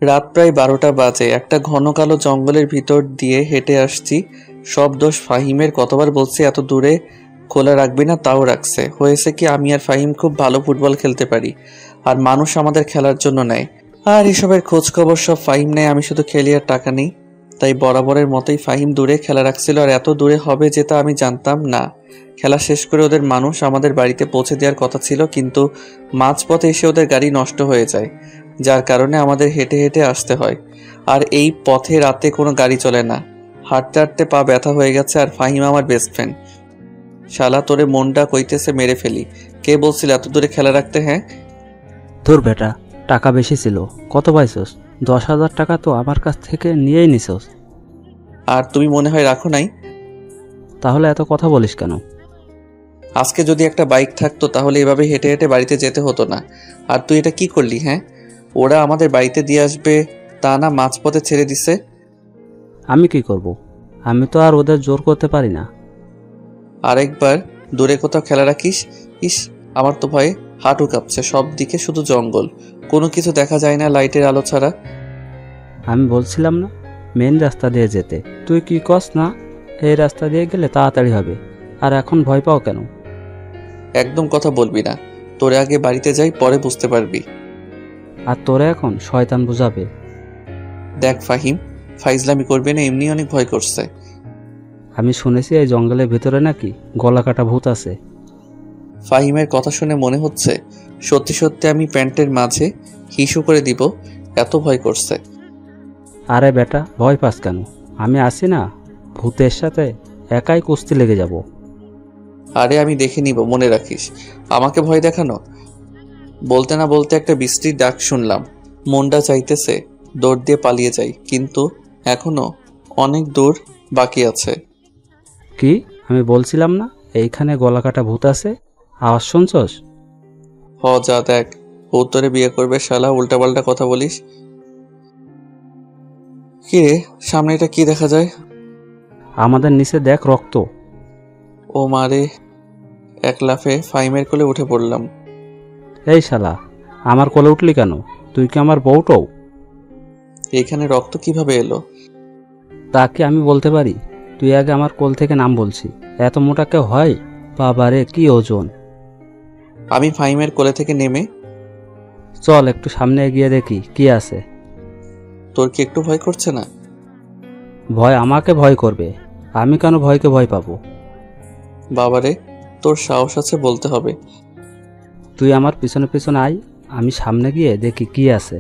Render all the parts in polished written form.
রাত প্রায় 12টা বাজে। একটা ঘন কালো জঙ্গলের ভিতর দিয়ে হেঁটে আসছি। সব দোষ ফাহিমের। কতবার বলছি এত দূরে খোলা রাখবি না, তাও রাখছে। হয়েছে কি, আমি আর ফাহিম খুব ভালো ফুটবল খেলতে পারি, আর মানুষ আমাদের খেলার জন্য নেয়। আর এসবের খোঁজ খবর সব ফাহিম নেয়, আমি শুধু খেলি আর টাকা নেই। তাই বরাবরের মতোই ফাহিম দূরে খেলা রাখছিল, আর এত দূরে হবে যেটা আমি জানতাম না। খেলা শেষ করে ওদের মানুষ আমাদের বাড়িতে পৌঁছে দেওয়ার কথা ছিল, কিন্তু মাঝপথে এসে ওদের গাড়ি নষ্ট হয়ে যায়, যার কারণে আমাদের হেঁটে হেঁটে আসতে হয়। আর এই পথে রাতে কোনো গাড়ি চলে না। হাঁটতে হাঁটতে পা ব্যথা হয়ে গেছে। আর ফাহিম আমার বেস্ট ফ্রেন্ড। শালা তোরে মনটা কইতেছে মেরে ফেলি। কে বলছিল এত দূরে খেলা রাখতে? হ্যাঁ, তোর বেটা, টাকা বেশি ছিল। কত পাইছস? 10,000 টাকা তো আমার কাছ থেকে নিয়েই নিছস। আর তুমি মনে হয় রাখো নাই। তাহলে এত কথা বলিস কেন? আজকে যদি একটা বাইক থাকতো তাহলে এভাবে হেঁটে হেঁটে বাড়িতে যেতে হতো না। আর তুই এটা কি করলি? হ্যাঁ, ওরা আমাদের বাড়িতে দিয়ে আসবে তা না, মাঝপথে ছেড়ে দিছে। আমি কি করব? আমি তো আর ওদের জোর করতে পারি না। আরেকবার দূরে কোথাও খেলা রাখিস। ইস, আমার তো ভয়ে হাঁটু কাঁপছে। সব দিকে শুধু জঙ্গল, কোনো কিছু দেখা যায় না লাইটের আলো ছাড়া। আমি বলছিলাম না মেন রাস্তা দিয়ে যেতে। তুই কি কস না এই রাস্তা দিয়ে গেলে তাড়াতাড়ি হবে? আর এখন ভয় পাও কেন? একদম কথা বলবি না। তোরে আগে বাড়িতে যাই, পরে বুঝতে পারবি। আর তোরা এখন শয়তান বুঝাবে। দেখ ফাহিম, ফাইজলামি করবে না, এমনি অনেক ভয় করছে। আমি শুনেছি এই জঙ্গলের ভিতরে নাকি গলা কাটা ভূত আছে। ফাহিমের কথা শুনে মনে হচ্ছে সত্যি সত্যি আমি প্যান্টের মাঝে হিসু করে দিব, এত ভয় করছে। আরে বেটা, ভয় পাস কেন? আমি আছি না, ভূতের সাথে একাই কুস্তি লেগে যাব। আরে আমি দেখে নিব, মনে রাখিস। আমাকে ভয় দেখানো? বলতে না বলতে একটা বৃষ্টির ডাক শুনলাম। মনটা চাইতেছে দৌড় দিয়ে পালিয়ে যাই, কিন্তু এখনো অনেক দূর বাকি আছে। কি? আমি বলছিলাম না এইখানে গলা কাটা ভূত আছে? আওয়াজ শুনছস? যা দেখ, ও তোরে বিয়ে করবে শালা, উল্টাপাল্টা কথা বলিস। কি রে, সামনে এটা কি দেখা যায়? আমাদের নিচে দেখ, রক্ত। ও মারে! এক লাফে ফাহিমের কোলে উঠে পড়লাম। এই শালা, আমার কোলে উঠলি কেন? তুই কি আমার বউটও? এখানে রক্ত কিভাবে এলো? তা কি আমি বলতে পারি? তুই আগে আমার কোল থেকে নাম বলছি। এত মোটা কেউ হয়? বাবারে, কি ওজন! আমি ফাহিমের কোলে থেকে নেমে, চল একটু সামনে এগিয়ে দেখি কি আছে। তোর কি একটু ভয় করছে না? ভয় আমাকে ভয় করবে? আমি কেন ভয়কে ভয় পাবো? বাবারে, তোর সাহস আছে বলতে হবে। তুই আমার পিছনে পিছনে আয়, আমি সামনে গিয়ে দেখি কি আছে।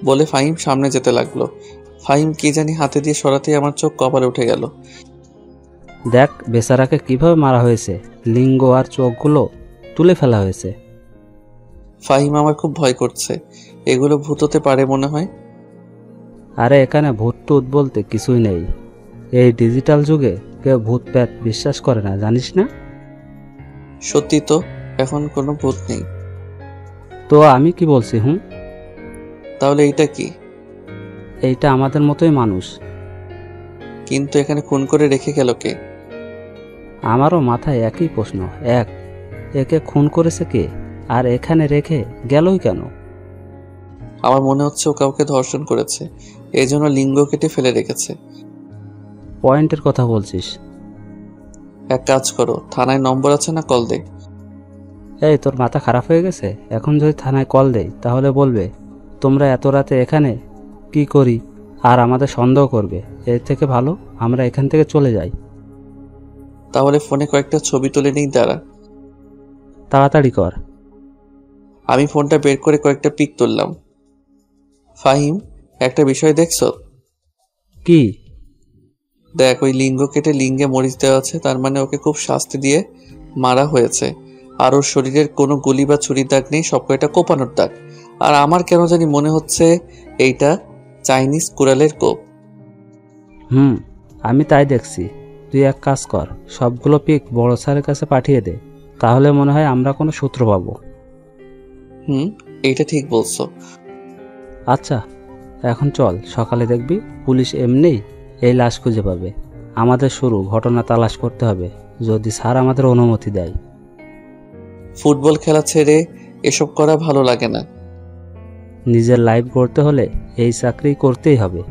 বলে ফাহিম সামনে যেতে লাগলো। ফাহিম কি জানি হাতে দিয়ে সরাতেই আমার চোখ কপালে উঠে গেল। দেখ বেচারাকে কিভাবে মারা হয়েছে, লিঙ্গ আর চোখগুলো তুলে ফেলা হয়েছে। ফাহিম, আমার খুব ভয় করছে। এগুলো ভূত হতে পারে মনে হয়। আরে এখানে ভূত টুত বলতে কিছুই নেই। এই ডিজিটাল যুগে কেউ ভূত প্রেত বিশ্বাস করে না, জানিস না? সত্যি তো, এখন কোনো ভূত নেই। তো আমি কি বলছি? তাহলে এইটা কি? এইটা আমাদের মতোই মানুষ। কিন্তু এখানে খুন করে রেখে গেল কে? আমারও মাথায় একই প্রশ্ন। একে খুন করেছে কে, আর এখানে রেখে গেলই কেন? আমার মনে হচ্ছে ও কাউকে ধর্ষণ করেছে, এই জন্য লিঙ্গ কেটে ফেলে রেখেছে। পয়েন্টের কথা বলছিস? এক কাজ করো, থানায় নম্বর আছে না, কল দে। এই তোর মাথা খারাপ হয়ে গেছে? এখন যদি থানায় কল দেই তাহলে বলবে তোমরা এত রাতে এখানে কি করি, আর আমাদের সন্দেহ করবে। এর থেকে ভালো আমরা এখান থেকে চলে যাই। তাহলে ফোনে কয়েকটা ছবি তুলে নিই, দাঁড়া। তাড়াতাড়ি কর। আমি ফোনটা বের করে কয়েকটা পিক তুললাম। ফাহিম, একটা বিষয় দেখছো? কি? দেখ, ওই লিঙ্গ কেটে লিঙ্গে মরিচ দেওয়া আছে, তার মানে ওকে খুব শাস্তি দিয়ে মারা হয়েছে। আর ওর শরীরের কোনো গুলি বা ছুরির দাগ নেই, সব কয়টা কোপানোর দাগ। আর আমার কেন জানি মনে হচ্ছে এইটা চাইনিজ কুড়ালের কোপ। আমি তাই দেখছি। তুই এক কাজ কর, সবগুলো পিক বড় স্যারের কাছে পাঠিয়ে দে, তাহলে মনে হয় আমরা কোনো সূত্র পাবো। এইটা ঠিক বলছো। আচ্ছা, এখন চল, সকালে দেখবি পুলিশ এমনিই এই লাশ খুঁজে পাবে। আমাদের শুরু ঘটনা তালাশ করতে হবে, যদি স্যার আমাদের অনুমতি দেয়। ফুটবল খেলা ছেড়ে এসব করা ভালো লাগে না। নিজের লাইফ গড়তে হলে এই চাকরি করতেই হবে।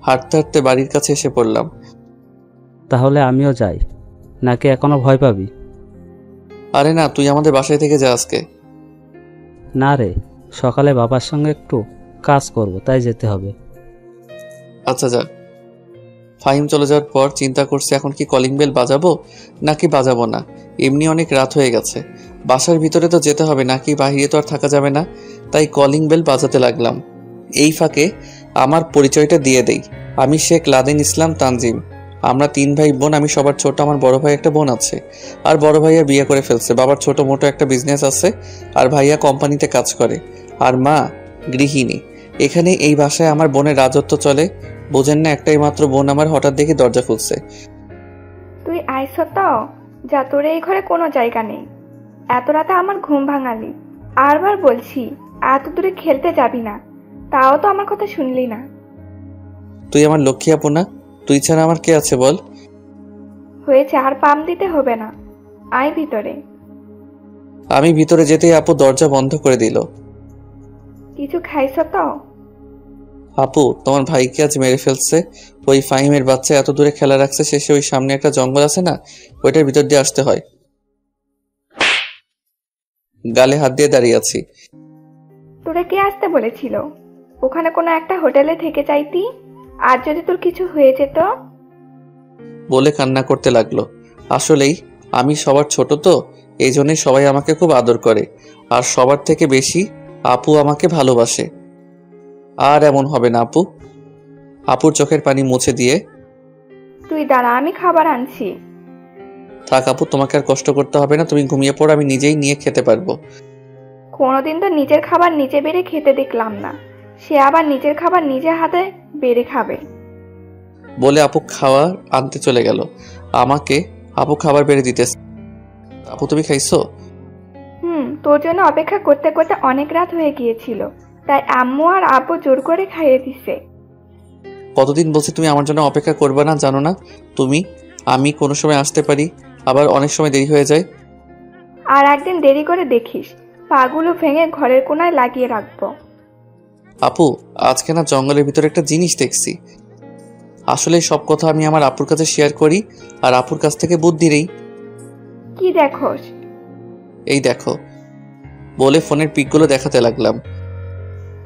হাঁটতে হাঁটতে বাড়ির কাছে এসে পড়লাম। তাহলে আমিও যাই, নাকি এখনো ভয় পাবি? আরে না, তুই আমাদের বাসায় থেকে যা আজকে। না রে, সকালে বাবার সঙ্গে একটু কাজ করব, তাই যেতে হবে। আচ্ছা যা। ফাহিম চলে যাওয়ার পর চিন্তা করছি এখন কি কলিং বেল বাজাবো নাকি বাজাবো না। এমনি অনেক রাত হয়ে গেছে, বাসার ভিতরে তো যেতে হবে, নাকি বাইরে তো আর থাকা যাবে না। তাই কলিং বেল বাজাতে লাগলাম। এই ফাঁকে আমার পরিচয়টা দিয়ে দেই। আমি শেখ লাদেন ইসলাম তানজিম। আমরা 3 ভাই বোন। আমি সবার ছোট। আমার বড় ভাই একটা বোন আছে, আর বড় ভাইয়া বিয়ে করে ফেলছে। বাবার ছোট মোটো একটা বিজনেস আছে, আর ভাইয়া কোম্পানিতে কাজ করে, আর মা গৃহিণী। এখানে এই বাসায় আমার বোনের রাজত্ব চলে। বোঝেন না, একটাই মাত্র বোন আমার। হঠাৎ দেখি দরজা খুলছে। তুই আইস তো, যা, তোর এই ঘরে কোনো জায়গা নেই। এত রাতে আমার ঘুম ভাঙালি। আরবার বলছি, এত দূরে খেলতে যাবি না, তাও তো আমার কথা শুনলি না। তুই আমার লক্ষ্মী আপু না? তুই ছাড়া আমার কে আছে বল? হয়েছে, আর পাম দিতে হবে না, আয় ভিতরে। আমি ভিতরে যেতেই আপু দরজা বন্ধ করে দিল। কিছু খাইছ তো? আপু, তোমার ভাইকে আজ মেরে ফেলছে ওই ফাহিমের বাচ্চা। এত দূরে খেলা রাখছে, শেষে ওই সামনে একটা জঙ্গল আছে না, ওইটার ভিতর দিয়ে আসতে হয়। গালে হাত দিয়ে দাঁড়িয়ে আছি। তোরে কে আসতে বলেছিল? ওখানে কোনো একটা হোটেলে থেকে চাইতি, আর যদি তোর কিছু হয়ে যেত? বলে কান্না করতে লাগলো। আসলেই আমি সবার ছোট তো, এই জন্যই সবাই আমাকে খুব আদর করে, আর সবার থেকে বেশি আপু আমাকে ভালোবাসে। আর এমন হবে না আপু। আপুর চোখের পানি মুছে দিয়ে, তুই দাঁড়া, আমি খাবার আনছি। থাক আপু, তোমাকে আর কষ্ট করতে হবে না, তুমি ঘুমিয়ে পড়ো, আমি নিজেই নিয়ে খেতে পারবো। কোনোদিন তো নিজের খাবার নিজে বেড়ে খেতে দেখলাম না, সে আবার নিজের খাবার নিজে হাতে বেড়ে খাবে। বলে আপু খাওয়া আনতে চলে গেল। আমাকে আপু খাবার বেড়ে দিতেছে। আপু তুমি খাইছো? তোর জন্য অপেক্ষা করতে করতে অনেক রাত হয়ে গিয়েছিল, তাই আম্মু আর আব্বু জোর করে খাইয়ে দিছে। কতদিন বলছি তুমি আমার জন্য অপেক্ষা করবে না, জানো না তুমি? আমি কোনো সময় আসতে পারি, আবার অনেক সময় দেরি হয়ে যায়। আর একদিন দেরি করে দেখিস, পাগুলো ভেঙে ঘরের কোনায় লাগিয়ে রাখবো। আপু, আজকে না জঙ্গলের ভিতরে একটা জিনিস দেখছি। আসলে সব কথা আমি আমার আপুর কাছে শেয়ার করি, আর আপুর কাছ থেকে বুদ্ধি নেই। কি দেখোস? এই দেখো। বলে ফোনের পিকগুলো দেখাতে লাগলাম।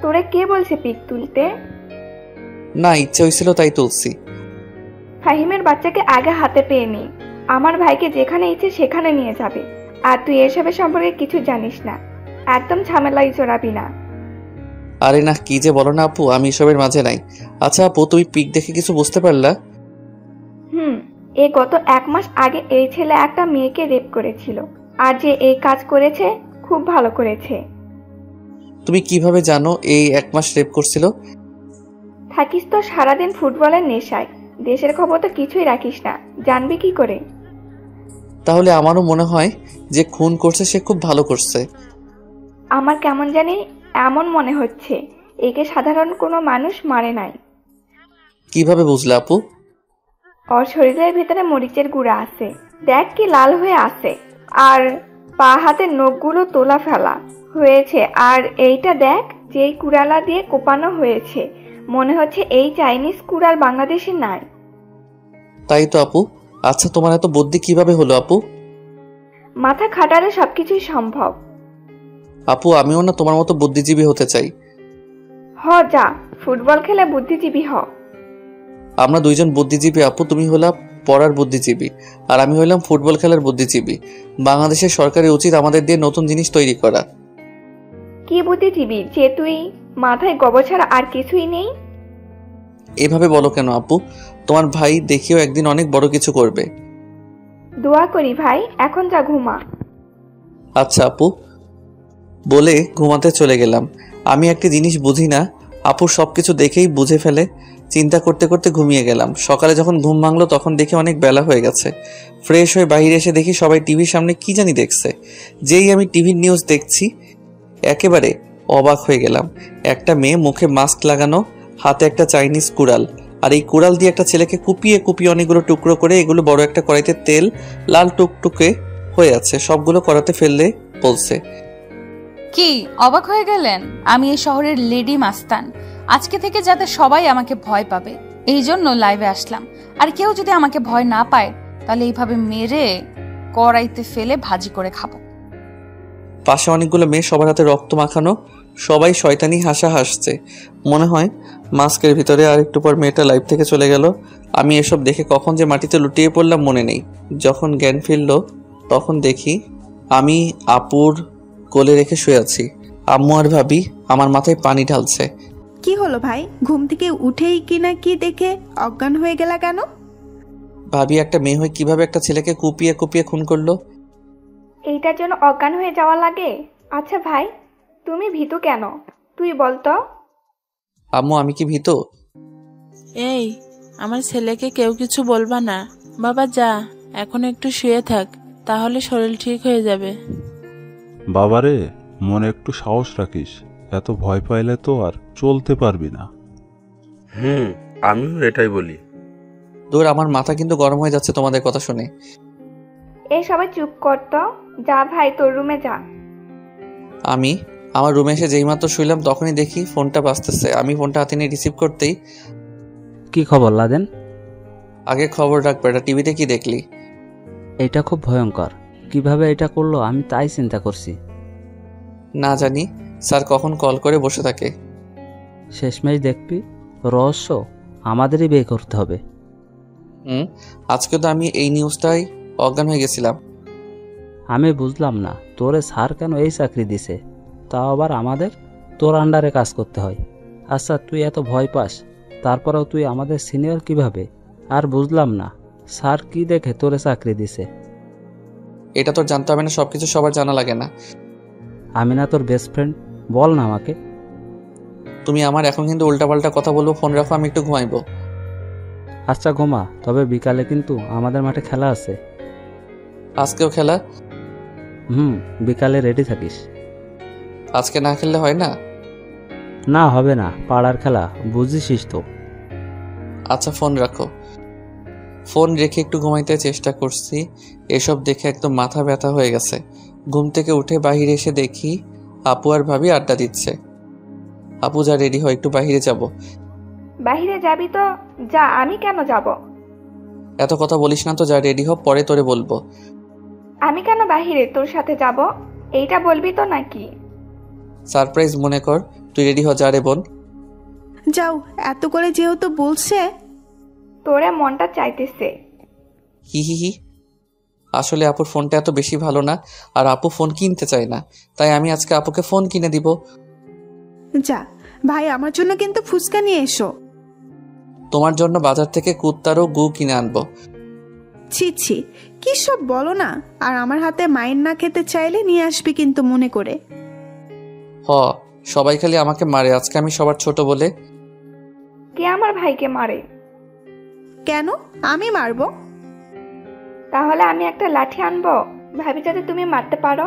তোরে কে বলছে পিক তুলতে? না, ইচ্ছে হয়েছিল তাই তুলছি। ফাহিমের বাচ্চাকে আগে হাতে পেয়ে নি, আমার ভাইকে যেখানে ইচ্ছে সেখানে নিয়ে যাবে, আর তুই এসবের সম্পর্কে কিছু জানিস না। একদম ঝামেলায় জড়াবি না। আরে না, কি যে বলো না আপু, আমি এসবের মাঝে নাই। আচ্ছা আপু, তুমি পিক দেখে কিছু বুঝতে পারলা? এই গত 1 মাস আগে এই ছেলে একটা মেয়েকে রেপ করেছিল, আর যে এই কাজ করেছে খুব ভালো করেছে। তুমি কিভাবে জানো এই 1 মাস রেপ করছিল? থাকিস তো সারাদিন ফুটবলের নেশায়, দেশের খবর তো কিছুই রাখিস না, জানবি কি করে? তাহলে আমারও মনে হয় যে খুন করছে সে খুব ভালো করছে। আমার কেমন জানি এমন মনে হচ্ছে, একে সাধারণ কোনো মানুষ মারে নাই। কিভাবে বুঝলে আপু? ওর শরীরের ভিতরে মরিচের গুঁড়া আছে, দেখ কি লাল হয়ে আছে, আর পা হাতের নখগুলো তোলা ফেলা হয়েছে, আর এইটা দেখ যেই কুড়ালা দিয়ে কোপানো হয়েছে, মনে হচ্ছে এই চাইনিজ কুড়াল বাংলাদেশে নাই। তাই তো আপু। আচ্ছা, তোমার এত বুদ্ধি কিভাবে হলো আপু? মাথা খাটালে সবকিছুই সম্ভব। আপু, আমিও না তোমার মতো বুদ্ধিজীবী হতে চাই। যা, ফুটবল খেলে বুদ্ধিজীবী হ। আমরা দুইজন বুদ্ধিজীবী আপু। তুমি হলা পড়ার বুদ্ধিজীবী, আর আমি হইলাম ফুটবল খেলার বুদ্ধিজীবী। বাংলাদেশের সরকারের উচিত আমাদের দিয়ে নতুন জিনিস তৈরি করা। কি বুদ্ধিজীবী যে তুই? মাথায় গোবর ছাড়া আর কিছুই নেই। এভাবে বলো কেন আপু? তোমার ভাই দেখিও একদিন অনেক বড় কিছু করবে। দোয়া করি ভাই, এখন যা ঘুমা। আচ্ছা আপু। বলে ঘুমাতে চলে গেলাম। আমি একটা জিনিস বুঝি না, আপু সবকিছু দেখেই বুঝে ফেলে। চিন্তা করতে করতে ঘুমিয়ে গেলাম। সকালে যখন ঘুম ভাঙলো তখন দেখি অনেক বেলা হয়ে গেছে। ফ্রেশ হয়ে বাইরে এসে দেখি সবাই টিভির সামনে কি জানি দেখছে। যেই আমি টিভির নিউজ দেখছি, একেবারে অবাক হয়ে গেলাম। একটা মেয়ে মুখে মাস্ক লাগানো, হাতে একটা চাইনিজ কুড়াল, আর এই কুড়াল দিয়ে একটা ছেলেকে কুপিয়ে কুপিয়ে অনেকগুলো টুকরো করে এগুলো বড় একটা কড়াইতে তেল লাল টুকটুকে হয়ে আছে, সবগুলো কড়াতে ফেললে বলছে। কি অবাক হয়ে গেলেন? আমি এই শহরের লেডি মাস্তান। আজকে থেকে যাতে সবাই আমাকে ভয় পাবে, এই জন্য লাইভে আসলাম। আর কেউ যদি আমাকে ভয় না পায়, তাহলে এইভাবে মেরে কড়াইতে ফেলে ভাজি করে খাবো। পাশে অনেকগুলো মেয়ে, সবার হাতে রক্ত মাখানো, সবাই শয়তানি হাসা হাসছে। মনে হয় মাস্কের ভিতরে। আর একটু পর মেয়েটা লাইভ থেকে চলে গেল। আমি এসব দেখে কখন যে মাটিতে লুটিয়ে পড়লাম মনে নেই। যখন জ্ঞান ফিরল তখন দেখি আমি আপুর কোলে রেখে শুয়ে আছি। আম্মু আর ভাবি আমার মাথায় পানি ঢালছে। কি হলো ভাই, ঘুম থেকে উঠেই কি না কি দেখে অজ্ঞান হয়ে গেলা কেন? ভাবি একটা মেয়ে হয়ে কিভাবে একটা ছেলেকে কুপিয়ে কুপিয়ে খুন করলো? এইটার জন্য অজ্ঞান হয়ে যাওয়া লাগে? আচ্ছা ভাই, তুমি ভীতু কেন? তুই বল তো। আম্মু আমি কি ভীত? এই, আমার ছেলেকে কেউ কিছু বলবা না। বাবা যা, এখন একটু শুয়ে থাক, তাহলে শরীর ঠিক হয়ে যাবে। বাবারে, মনে একটু সাহস রাখিস। এত ভয় পাইলে তো আর চলতে পারবি না। আমিও এটাই বলি। দূর, আমার মাথা কিন্তু গরম হয়ে যাচ্ছে তোমাদের কথা শুনে। এই সবাই চুপ কর তো। যা ভাই, তোর রুমে যা। আমি আমার রুমে এসে যেইমাত্র শুইলাম তখনই দেখি ফোনটা বাজতেছে। আমি ফোনটা হাতে নিয়ে রিসিভ করতেই, কি খবর লাদেন? আগে খবর রাখবে, এটা টিভিতে কি দেখলি? এটা খুব ভয়ঙ্কর। কিভাবে এটা করলো আমি তাই চিন্তা করছি। না জানি স্যার কখন কল করে বসে থাকে। শেষমেশ দেখবি রহস্য আমাদেরই বের করতে হবে। আজকে তো আমি এই নিউজটাই অজ্ঞান হয়ে গেছিলাম। আমি বুঝলাম না তোরে স্যার কেন এই চাকরি দিছে, তাও আবার আমাদের তোর আন্ডারে কাজ করতে হয়। আচ্ছা তুই এত ভয় পাস, তারপরেও তুই আমাদের সিনিয়র কিভাবে? আর বুঝলাম না স্যার কি দেখে তোরে চাকরি দিছে। এটা তোর জানতে হবে না, সবকিছু সবার জানা লাগে না। আমি না তোর বেস্ট ফ্রেন্ড? বল না আমাকে। তুমি আমার এখন কিন্তু উল্টাপাল্টা কথা বলবো। ফোন রাখো, আমি একটু ঘুমাইবো। আচ্ছা ঘুমা, তবে বিকালে কিন্তু আমাদের মাঠে খেলা আছে। আজকেও খেলা? বিকালে রেডি থাকিস। আজকে না খেললে হয় না? না হবে না, পাড়ার খেলা বুঝিসই তো। আচ্ছা ফোন রাখো। ফোন রেখে একটু ঘুমাইতে চেষ্টা করছি। এসব দেখে একদম মাথা ব্যথা হয়ে গেছে। ঘুম থেকে উঠে বাহিরে এসে দেখি আপু আর ভাবি আড্ডা দিচ্ছে। আপু যা, রেডি হয়, একটু বাহিরে যাব। বাহিরে যাবি তো যা, আমি কেন যাব? এত কথা বলিস না তো, যা রেডি হ, পরে তোরে বলবো। আমি কেন বাহিরে তোর সাথে যাব? এইটা বলবি তো নাকি? সারপ্রাইজ মনে কর। তুই রেডি হ, যা রে বোন। যাও, এত করে যেহেতু বলছে। তোরে মনটা চাইতেছে। হি হি হি। আসলে আপুর ফোনটা এত বেশি ভালো না, আর আপু ফোন কিনতে চায় না, তাই আমি আজকে আপুকে ফোন কিনে দিব। যা ভাই, আমার জন্য কিন্তু ফুচকা নিয়ে এসো। তোমার জন্য বাজার থেকে কুত্তারও গু কিনে আনবো। ছি ছি, কি সব বলো না। আর আমার হাতে মাইন না খেতে চাইলে নিয়ে আসবি কিন্তু মনে করে। সবাই খালি আমাকে মারে, আজকে আমি সবার ছোট বলে। কে আমার ভাইকে মারে? কেন আমি মারবো? তাহলে আমি একটা লাঠি আনবো, ভাবি যাতে তুমি মারতে পারো।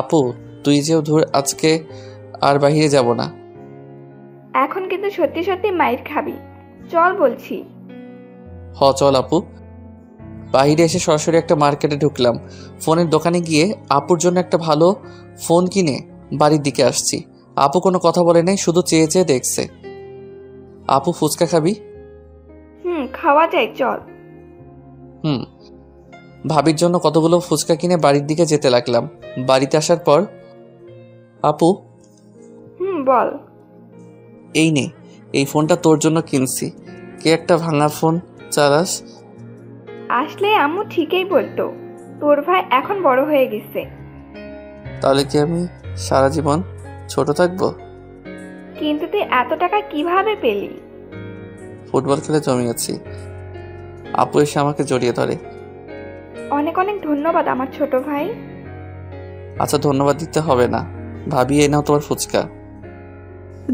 আপু তুই যেও, ধর আজকে আর বাহিরে যাব না। এখন কিন্তু সত্যি সত্যি মাইর খাবি, চল বলছি। চল আপু। বাহিরে এসে সরাসরি একটা মার্কেটে ঢুকলাম। ফোনের দোকানে গিয়ে আপুর জন্য একটা ভালো ফোন কিনে বাড়ির দিকে আসছি। আপু কোনো কথা বলে নাই, শুধু চেয়ে চেয়ে দেখছে। আপু ফুচকা খাবি? খাওয়া যায়, চল। ভাবির জন্য কতগুলো ফুচকা কিনে বাড়ির দিকে যেতে লাগলাম। বাড়িতে আসার পর আপু, বল। এই নে, এই ফোনটা তোর জন্য কিনছি। কে একটা ভাঙা ফোন চালাস? আসলে আম্মু ঠিকই বলতো, তোর ভাই এখন বড় হয়ে গেছে। তাহলে কি আমি সারা জীবন ছোট থাকবো? কিন্তু তুই এত টাকা কিভাবে পেলি? ফুটবল খেলে জমিয়েছি। আপু এসে আমাকে জড়িয়ে ধরে। অনেক অনেক ধন্যবাদ আমার ছোট ভাই। আচ্ছা ধন্যবাদ দিতে হবে না। ভাবি এই নাও তোমার ফুচকা।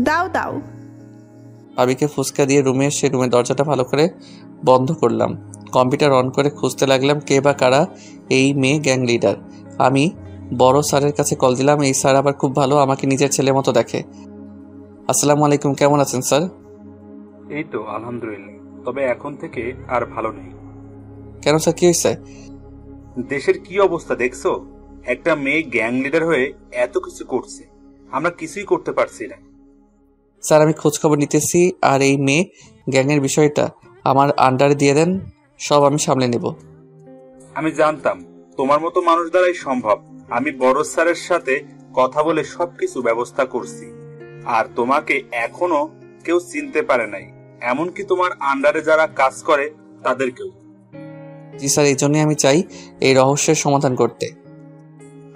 দাও দাও। ভাবিকে ফুচকা দিয়ে রুমে এসে রুমের দরজাটা ভালো করে বন্ধ করলাম। কম্পিউটার অন করে খুঁজতে লাগলাম কে বা কারা এই মেয়ে গ্যাং লিডার। আমি বড় স্যারের কাছে কল দিলাম। এই স্যার আবার খুব ভালো, আমাকে নিজের ছেলের মতো দেখে। আসসালামু আলাইকুম, কেমন আছেন স্যার? এই তো আলহামদুলিল্লাহ, তবে এখন থেকে আর ভালো নেই। কেন স্যার, কি হয়েছে? দেশের কি অবস্থা দেখছো? একটা মেয়ে গ্যাং লিডার হয়ে এত কিছু করছে, আমরা কিছুই করতে পারছি না। স্যার আমি খোঁজখবর নিতেছি, আর এই মেয়ে গ্যাংয়ের বিষয়টা আমার আন্ডারে দিয়ে দেন, সব আমি সামলে নেব। আমি জানতাম তোমার মতো মানুষ দ্বারাই সম্ভব। আমি বড় স্যারের সাথে কথা বলে সবকিছু ব্যবস্থা করছি, আর তোমাকে এখনো কেউ চিনতে পারে নাই, এমনকি তোমার আন্ডারে যারা কাজ করে তাদেরকেও। জি স্যার, এই জন্যই আমি চাই এই রহস্যের সমাধান করতে।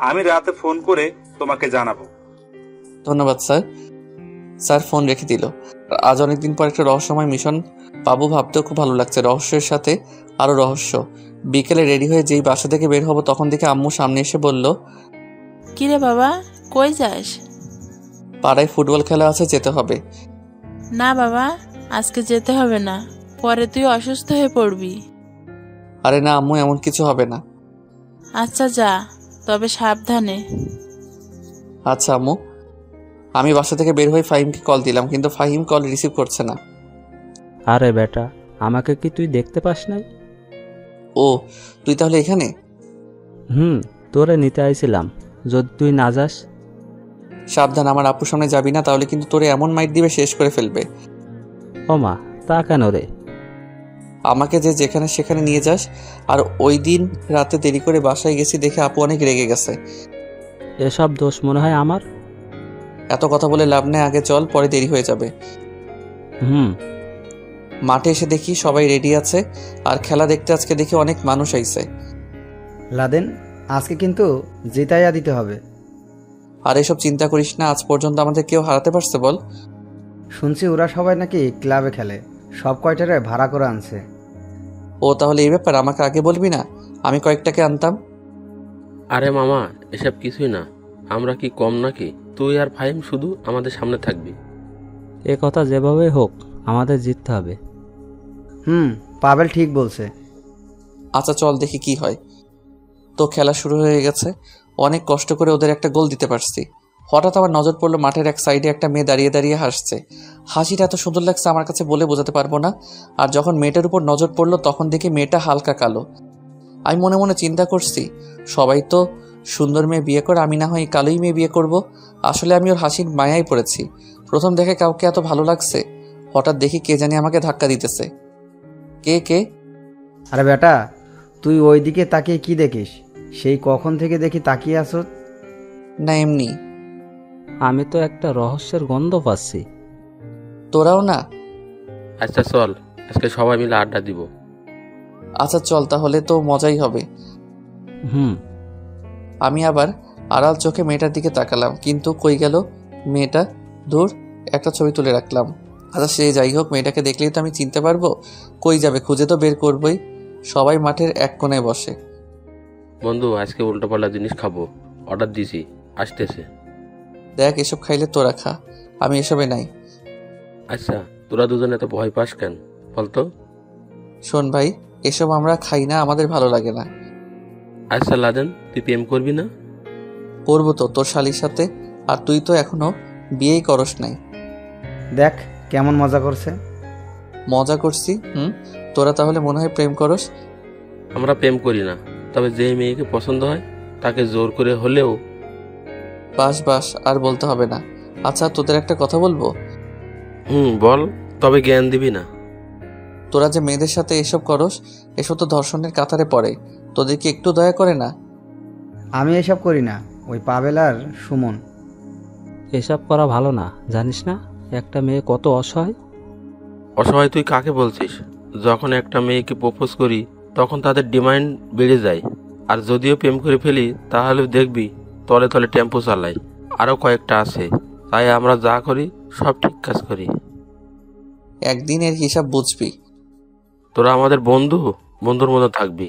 আমি রাতে ফোন করে তোমাকে জানাবো। ধন্যবাদ স্যার। স্যার ফোন রেখে দিল। আজ অনেকদিন পর একটা রহস্যময় মিশন পাবো ভাবতেও খুব ভালো লাগছে। রহস্যের সাথে আরো রহস্য। বিকেলে রেডি হয়ে যেই বাসা থেকে বের হবো তখন দেখে আম্মু সামনে এসে বলল, কিরে বাবা, কই যাস? পাড়ায় ফুটবল খেলা আছে, যেতে হবে। না বাবা, আজকে যেতে হবে না, পরে তুই অসুস্থ হয়ে পড়বি। আরে না আম্মু, এমন কিছু হবে না। আচ্ছা যা, তবে সাবধানে। আচ্ছা আম্মু। আমি বাসা থেকে বের হয়ে ফাহিমকে কল দিলাম, কিন্তু ফাহিম কল রিসিভ করছে না। আরে বেটা, আমাকে কি তুই দেখতে পাস নাই? ও, তুই তাহলে এখানে? তোরে নিতে আইছিলাম, যদি তুই না যাস। সাবধান, আমার আপুর সামনে যাবি না, তাহলে কিন্তু তোরে এমন মাইট দিবে শেষ করে ফেলবে। ও মা, তা কেন রে? আমাকে যে যেখানে সেখানে নিয়ে যাস। আর ওই দিন রাতে দেরি করে বাসায় গেছি দেখে আপু অনেক রেগে গেছে। এসব দোষ মনে হয় আমার? এত কথা বলে লাভ নেই, আগে চল, পরে দেরি হয়ে যাবে। মাঠে এসে দেখি সবাই রেডি আছে, আর খেলা দেখতে আজকে দেখি অনেক মানুষ আইছে। লাদেন, আজকে কিন্তু জিতাইয়া দিতে হবে। আর এসব চিন্তা করিস না, আজ পর্যন্ত আমাদের কেউ হারাতে পারছে বল? শুনছি ওরা সবাই নাকি ক্লাবে খেলে, সব কয়টারে ভাড়া করে আনছে। ও তাহলে এই ব্যাপার, আমাকে আগে বলবি না? আমি কয়েকটাকে আনতাম। আরে মামা, এসব কিছুই না, আমরা কি কম নাকি? তুই আর ফাহিম শুধু আমাদের সামনে থাকবি। এ কথা যেভাবে হোক আমাদের জিততে হবে। পাবেল ঠিক বলছে। আচ্ছা চল দেখি কি হয়। তো খেলা শুরু হয়ে গেছে। অনেক কষ্ট করে ওদের একটা গোল দিতে পারছি। হঠাৎ আমার নজর পড়লো মাঠের এক সাইডে একটা মেয়ে দাঁড়িয়ে দাঁড়িয়ে হাসছে। হাসিটা এত সুন্দর লাগছে আমার কাছে, বলে বোঝাতে পারবো না। আর যখন মেয়েটার উপর নজর পড়লো তখন দেখি মেয়েটা হালকা কালো। আমি মনে মনে চিন্তা করছি, সবাই তো সুন্দর মেয়ে বিয়ে করে, আমি না হয় কালোই মেয়ে বিয়ে করব। আসলে আমি ওর হাসির মায়ায় পড়েছি। প্রথম দেখে কাউকে এত ভালো লাগছে, হঠাৎ দেখি কে জানি আমাকে ধাক্কা দিতেছে। কে? আরে বেটা, তুই ওই দিকে তাকিয়ে কি দেখিস? সেই কখন থেকে দেখি তাকিয়ে আসো। না এমনি। আমি তো একটা রহস্যের গন্ধ পাচ্ছি। তোরাও না? আচ্ছা চল, আজকে সবাই মিলে আড্ডা দিব। আচ্ছা চল, তাহলে তো মজাই হবে। আমি আবার আড়াল চোখে মেয়েটার দিকে তাকালাম, কিন্তু কই গেল মেয়েটা? দূর, একটা ছবি তুলে রাখলাম। আচ্ছা সে যাই হোক, মেয়েটাকে দেখলেই তো আমি চিনতে পারবো। কই যাবে, খুঁজে তো বের করবই। সবাই মাঠের এক কোণায় বসে। বন্ধু, আজকে উল্টোপাল্টা জিনিস খাবো, অর্ডার দিছি, আসতেছে। দেখ, এসব খাইলে তোরা খা, আমি এসবে নাই। আচ্ছা, তোরা দুজনে তো ভয় পাস কেন বলতো? শোন ভাই, এসব আমরা খাই না, আমাদের ভালো লাগে না। আচ্ছা লাদেন, তুই প্রেম করবি না? করবো তো, তোর শালির সাথে। আর তুই তো এখনো বিয়েই করস নাই। দেখ কেমন মজা করছে। মজা করছি? তোরা তাহলে মনে হয় প্রেম করস? আমরা প্রেম করি না, তবে যে মেয়েকে পছন্দ হয় তাকে জোর করে হলেও। বাস, আর বলতে হবে না। আচ্ছা তোদের একটা কথা বলবো। বল, তবে জ্ঞান দিবি না। তোরা যে মেয়েদের সাথে এসব করস, এসব তো ধর্ষণের কাতারে পড়ে। তোদের কি একটু দয়া করে না? আমি এসব করি না, ওই পাবেল আর সুমন। এসব করা ভালো না, জানিস না একটা মেয়ে কত অসহায়। অসহায় তুই কাকে বলছিস? যখন একটা মেয়েকে প্রপোজ করি তখন তাদের ডিমান্ড বেড়ে যায়। আর যদিও প্রেম করে ফেলি তাহলে দেখবি তলে তলে টেম্পো চালাই। আরও কয়েকটা আছে, তাই আমরা যা করি সব ঠিক কাজ করি। একদিন এর হিসাব বুঝবি। তোরা আমাদের বন্ধুর মতো থাকবি,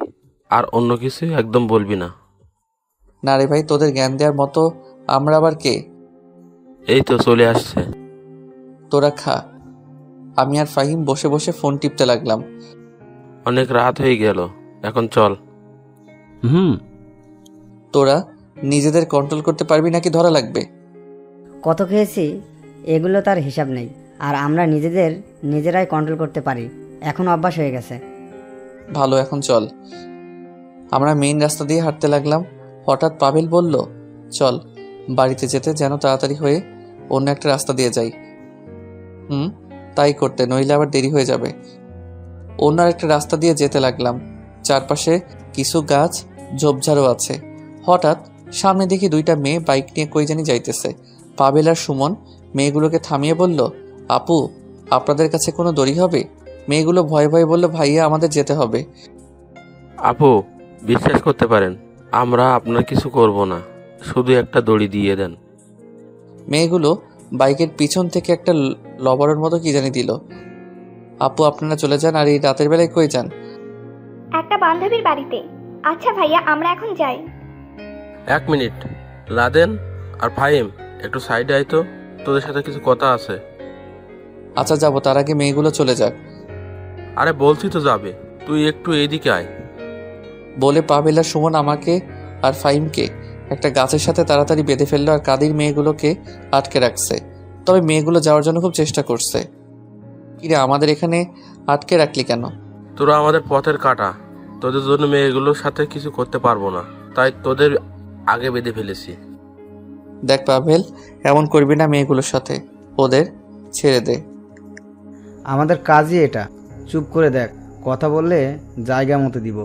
আর অন্য কিছু একদম বলবি না। না রে ভাই, তোদের জ্ঞান দেওয়ার মতো আমরা আবার কে? এই তো চলে আসছে। তোরা খা। আমি আর ফাহিম বসে বসে ফোন টিপতে লাগলাম। অনেক রাত হয়ে গেল, এখন চল। তোরা নিজেদের কন্ট্রোল করতে পারবি নাকি ধরা লাগবে? কত খেয়েছি এগুলো তার হিসাব নেই, আর আমরা নিজেরাই কন্ট্রোল করতে পারি, এখন অভ্যাস হয়ে গেছে। ভালো, এখন চল। আমরা মেইন রাস্তা দিয়ে হাঁটতে লাগলাম। হঠাৎ পাভেল বলল, চল বাড়িতে যেতে, যেন তাড়াতাড়ি হয়ে অন্য একটা রাস্তা দিয়ে যাই। তাই করতে, নইলে আবার দেরি হয়ে যাবে। অন্য একটা রাস্তা দিয়ে যেতে লাগলাম। চারপাশে কিছু গাছ ঝোপঝাড়ও আছে। হঠাৎ সামনে দেখি দুইটা মেয়ে বাইক নিয়ে কই জানি যাইতেছে। পাভেল আর সুমন মেয়েগুলোকে থামিয়ে বলল, আপু, আপনাদের কাছে কোনো দড়ি হবে? মেয়েগুলো ভয়ে ভয়ে বলল, ভাইয়া আমাদের যেতে হবে। আপু, বিশ্বাস করতে পারেন, আমরা আপনার কিছু করব না, শুধু একটা দড়ি দিয়ে দেন। মেয়েগুলো বাইকের পিছন থেকে একটা লবরের মতো কি জানি দিল। আপু, আপনারা চলে যান। আর এই রাতের বেলায় কই যান? একটা বান্ধবীর বাড়িতে। আচ্ছা ভাইয়া, আমরা এখন যাই। 1 মিনিট, লাদেন আর ফাহিম একটু সাইডে আয় তো, তোদের সাথে কিছু কথা আছে। আচ্ছা যাবো, তার আগে মেয়েগুলো চলে যাক। আরে বলছি তো যাবে, তুই একটু এইদিকে আয়। বলে পাভেল আর সুমন আমাকে আর ফাহিমকে একটা গাছের সাথে তাড়াতাড়ি বেঁধে ফেললো আর কাদির মেয়েগুলোকে আটকে রাখছে। তবে মেয়েগুলো যাওয়ার জন্য খুব চেষ্টা করছে। কিরে, আমাদের এখানে আটকে রাখলি কেন? তোরা আমাদের পথের কাটা, তোদের জন্য মেয়েগুলোর সাথে কিছু করতে পারবো না, তাই তোদের আগে বেঁধে ফেলেছি। দেখ পাভেল, এমন করবি না মেয়েগুলোর সাথে, ওদের ছেড়ে দে। আমাদের কাজই এটা, চুপ করে দেখ, কথা বললে জায়গা মতো দিব।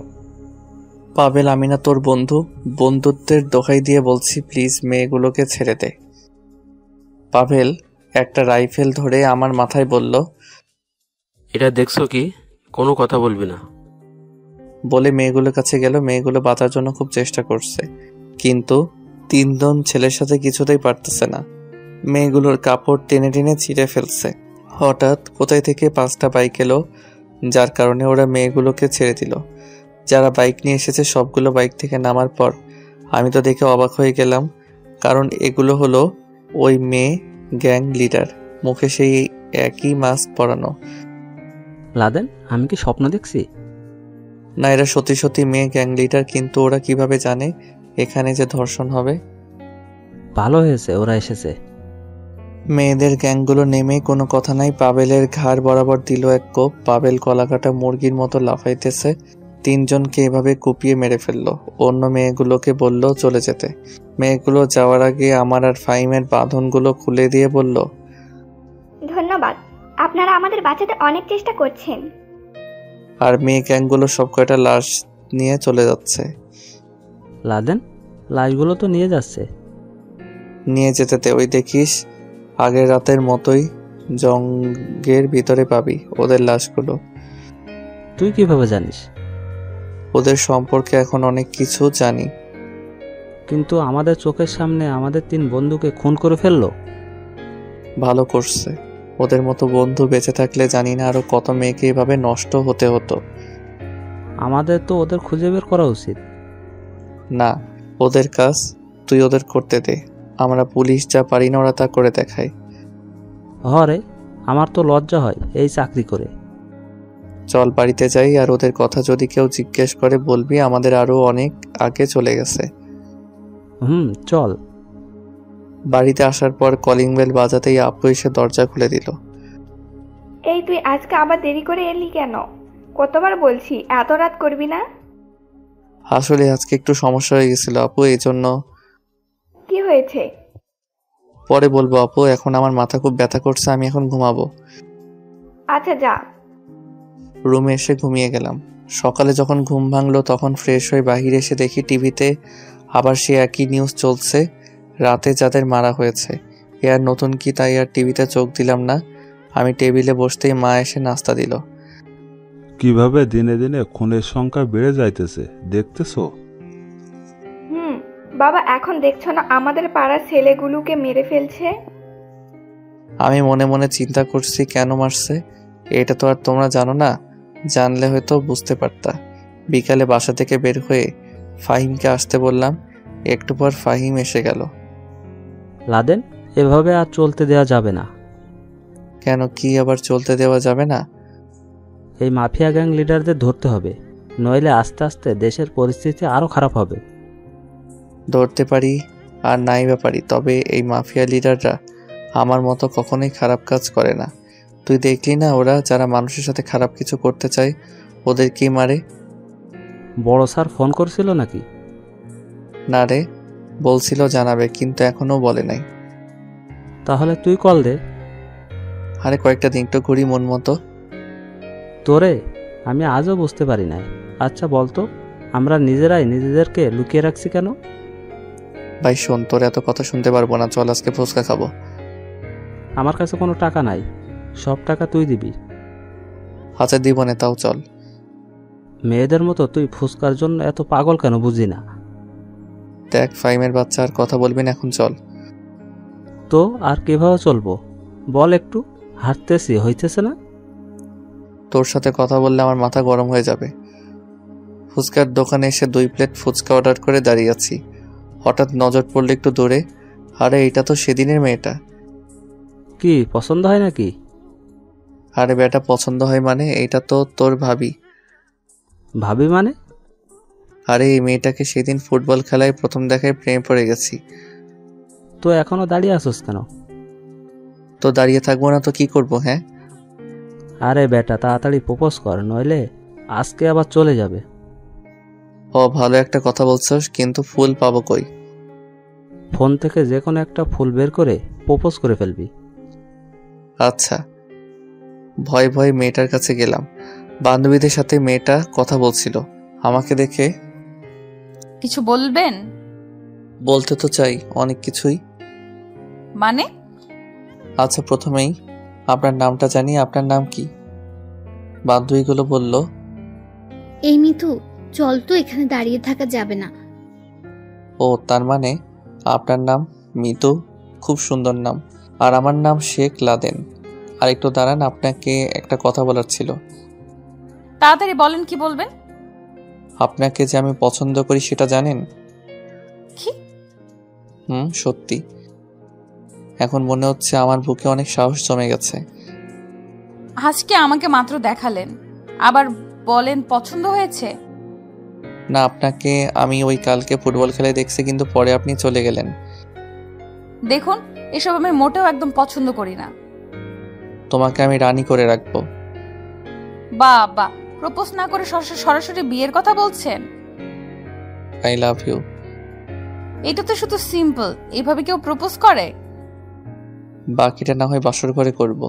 পাভেল, আমি না তোর বন্ধু, বন্ধুত্বের দোহাই দিয়ে বলছি, প্লিজ মেয়েগুলোকে ছেড়ে দে। পাভেল একটা রাইফেল ধরে আমার মাথায় বলল, এটা দেখছো কি, কোনো কথা বলবি না। বলে মেয়েগুলোর কাছে গেল। মেয়েগুলো বাঁচার জন্য খুব চেষ্টা করছে, কিন্তু 3 জন ছেলের সাথে কিছুতেই পারতেছে না। মেয়েগুলোর কাপড় টেনে টেনে ছিঁড়ে ফেলছে। হঠাৎ কোথায় থেকে 5টা বাইক এলো, যার কারণে ওরা মেয়েগুলোকে ছেড়ে দিল। যারা বাইক নিয়ে এসেছে সবগুলো বাইক থেকে নামার পর আমি তো দেখে অবাক হয়ে গেলাম, কারণ এগুলো হলো ওই মেয়ে গ্যাং লিডার, মুখে সেই একই মাস্ক পরানো। লাদেন, আমি কি স্বপ্ন দেখছি? না, এরা সত্যি সত্যি মেয়ে গ্যাং লিডার, কিন্তু ওরা কিভাবে জানে এখানে যে ধর্ষণ হবে? ভালো হয়েছে ওরা এসেছে। মেয়েদের গ্যাংগুলো নেমে কোনো কথা নাই পাভেলের ঘাড় বরাবর দিল এক কোপ। পাভেল কলাকাটা মুরগির মতো লাফাইতেছে। 3 জনকে এভাবে কুপিয়ে মেরে ফেললো। অন্য মেয়েগুলোকে বলল চলে যেতে। মেয়েগুলো যাওয়ার আগে আমার আর ফাহিমের বাঁধনগুলো খুলে দিয়ে বলল, ধন্যবাদ, আপনারা আমাদের বাঁচাতে অনেক চেষ্টা করছেন। আর মেয়ে গ্যাংগুলো সব কয়টা লাশ নিয়ে চলে যাচ্ছে। লাদেন, লাশগুলো তো নিয়ে যাচ্ছে। নিয়ে যেতে, ওই দেখিস আগের রাতের মতোই জঙ্গের ভিতরে পাবি ওদের লাশগুলো। তুই কিভাবে জানিস? ওদের সম্পর্কে এখন অনেক কিছু জানি। কিন্তু আমাদের চোখের সামনে আমাদের 3 বন্ধুকে খুন করে ফেললো। ভালো করছে, ওদের মতো বন্ধু বেঁচে থাকলে জানি না আরো কত মেয়েকে এভাবে নষ্ট হতে হতো। আমাদের তো ওদের খুঁজে বের করা উচিত। না, ওদের কাজ তুই ওদের করতে দে। আমরা পুলিশ যা পারি না ওরা তা করে দেখায়। হরে, আমার তো লজ্জা হয় এই চাকরি করে। চল বাড়িতে যাই, আর ওদের কথা যদি কেউ জিজ্ঞেস করে বলবি আমাদের আরো অনেক আগে চলে গেছে। চল। বাড়িতে আসার পর কলিং বেল বাজাতেই আপু এসে দরজা খুলে দিল। এই তুই আজকে আবার দেরি করে এলি কেন? কতবার বলছি এত রাত করবি না। আসলে আজকে একটু সমস্যা হয়ে গেছিল আপু, এই জন্য। কি হয়েছে? পরে বলবো আপু, এখন আমার মাথা খুব ব্যথা করছে, আমি এখন ঘুমাবো। আচ্ছা যা। রুমে এসে ঘুমিয়ে গেলাম। সকালে যখন ঘুম ভাঙলো তখন ফ্রেশ হয়ে বাহিরে এসে দেখি টিভিতে আবার সে একই নিউজ চলছে, রাতে যাদের মারা হয়েছে। এ আর নতুন কি, তাই আর টিভিতে চোখ দিলাম না। আমি টেবিলে বসতেই মা এসে নাস্তা দিল। কিভাবে দিনে দিনে খুনের সংখ্যা বেড়ে যাইতেছে দেখতেছো? বাবা, এখন দেখছো না আমাদের পাড়ার ছেলেগুলোকে মেরে ফেলছে? আমি মনে মনে চিন্তা করছি কেন মারছে। এটা তো আর তোমরা জানো না, জানলে হয়তো বুঝতে পারতা। বিকালে বাসা থেকে বের হয়ে ফাহিমকে আসতে বললাম, একটু পর ফাহিম এসে গেল। লাদেন, এভাবে আর চলতে দেওয়া যাবে না। কেন, কি আবার চলতে দেওয়া যাবে না? এই মাফিয়া গ্যাং লিডারদের ধরতে হবে, নইলে আস্তে আস্তে দেশের পরিস্থিতি আরো খারাপ হবে। ধরতে পারি আর নাই বা পারি, তবে এই মাফিয়া লিডাররা আমার মতো কখনোই খারাপ কাজ করে না। তুই দেখলি না, ওরা যারা মানুষের সাথে খারাপ কিছু করতে চায় ওদের কি মারে। বড় স্যার ফোন করছিল নাকি? না রে, বলছিল জানাবে, কিন্তু এখনো বলে নাই। তাহলে তুই কল দে। আরে কয়েকটা দিন তো ঘুরি মন মতো। তোরে আমি আজও বুঝতে পারি নাই। আচ্ছা বলতো, আমরা নিজেরাই নিজেদেরকে লুকিয়ে রাখছি কেন? ভাই শোন, তোর এত কথা শুনতে পারবো না, চল আজকে ফুচকা খাবো। আমার কাছে কোনো টাকা নাই, সব টাকা তুই দিবি। আচ্ছা দিব না, তাও চল। মেয়েদের মতো তুই ফুচকার জন্য এত পাগল কেন বুঝি না। দেখ ফাইমের বাচ্চা, আর কথা বলবি না, এখন চল। তো আর কিভাবে চলবো বল একটু, হাঁটতেছি হইতেছে না। তোর সাথে কথা বললে আমার মাথা গরম হয়ে যাবে। ফুচকার দোকানে এসে 2 প্লেট ফুচকা অর্ডার করে দাঁড়িয়ে আছি, হঠাৎ নজর পড়লো একটু দূরে। আরে এটা তো সেদিনের মেয়েটা। কি পছন্দ হয় নাকি? আরে বেটা পছন্দ হয় মানে, এটা তো তোর ভাবি। ভাবি মানে? আরে এই মেয়েটাকে সেদিন ফুটবল খেলায় প্রথম দেখায় প্রেমে পড়ে গেছি। তো এখনো দাঁড়িয়ে আসোস কেন? তো দাঁড়িয়ে থাকবো না তো কি করব? হ্যাঁ আরে বেটা তাড়াতাড়ি প্রপোজ কর, নইলে আজকে আবার চলে যাবে। ও ভালো একটা কথা বলছস, কিন্তু ফুল পাবো কই? ফোন থেকে যে কোনো একটা ফুল বের করে প্রপোজ করে ফেলবি। আচ্ছা। ভয় ভয় মেয়েটার কাছে গেলাম। বান্ধবীদের সাথে মেয়েটা কথা বলছিল, আমাকে দেখে। কিছু বলবেন? বলতে তো চাই অনেক কিছুই। মানে? আচ্ছা প্রথমেই আপনার নামটা জানি, আপনার নাম কি? বান্ধবীগুলো বলল, এই মিতু চল তো, এখানে দাঁড়িয়ে থাকা যাবে না। ও তার মানে আপনার নাম মিতু, খুব সুন্দর নাম। আর আমার নাম শেখ লাদেন। আর একটু দাঁড়ান, আপনাকে একটা কথা বলার ছিল। তাড়াতাড়ি বলেন, কি বলবেন? আপনাকে যে আমি পছন্দ করি সেটা জানেন? কি? সত্যি। এখন মনে হচ্ছে আমার বুকে অনেক সাহস জমে গেছে। আজকে আমাকে মাত্র দেখালেন, আবার বলেন পছন্দ হয়েছে? না, আপনাকে আমি ওই কালকে ফুটবল খেলায় দেখছি, কিন্তু পরে আপনি চলে গেলেন। দেখুন, এসব আমি মোটেও একদম পছন্দ করি না। তোমাকে আমি রানী করে রাখবো। বাবা, প্রপোজ না করে সরাসরি বিয়ের কথা বলছেন? I love you. এটা তো শুধু সিম্পল, এইভাবে কেউ প্রপোজ করে? বাকিটা না হয় বাসর ঘরে করব।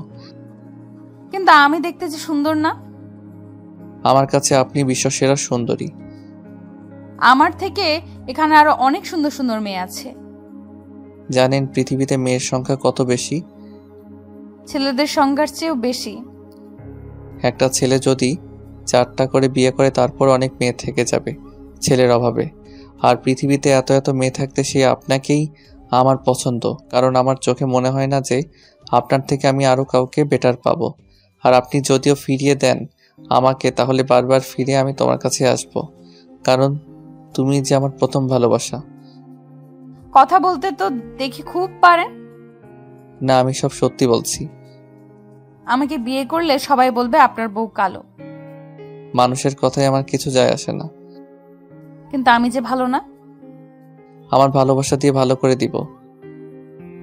কিন্তু আমি দেখতে যে সুন্দর না? আমার কাছে আপনি বিশ্বসেরা সুন্দরী। আমার থেকে এখানে আরো অনেক সুন্দর সুন্দর মেয়ে আছে। জানেন পৃথিবীতে মেয়ের সংখ্যা কত বেশি? ছেলেদের সংখ্যার চেয়েও বেশি। একটা ছেলে যদি 4টা করে বিয়ে করে, তারপর অনেক মেয়ে থেকে যাবে ছেলের অভাবে। আর পৃথিবীতে এত এত মেয়ে থাকতে সে আপনাকেই আমার পছন্দ, কারণ আমার চোখে মনে হয় না যে আপনার থেকে আমি আরো কাউকে বেটার পাবো। আর আপনি যদিও ফিরিয়ে দেন আমাকে, তাহলে বারবার ফিরে আমি তোমার কাছে আসব, কারণ তুমি যে আমার প্রথম ভালোবাসা। কথা বলতে তো দেখি খুব পারেন। না, আমি সব সত্যি বলছি। আমাকে বিয়ে করলে সবাই বলবে আপনার বউ কালো। মানুষের কথায় আমার কিছু যায় আসে না। কিন্তু আমি যে ভালো না। আমার ভালোবাসা দিয়ে ভালো করে দিব।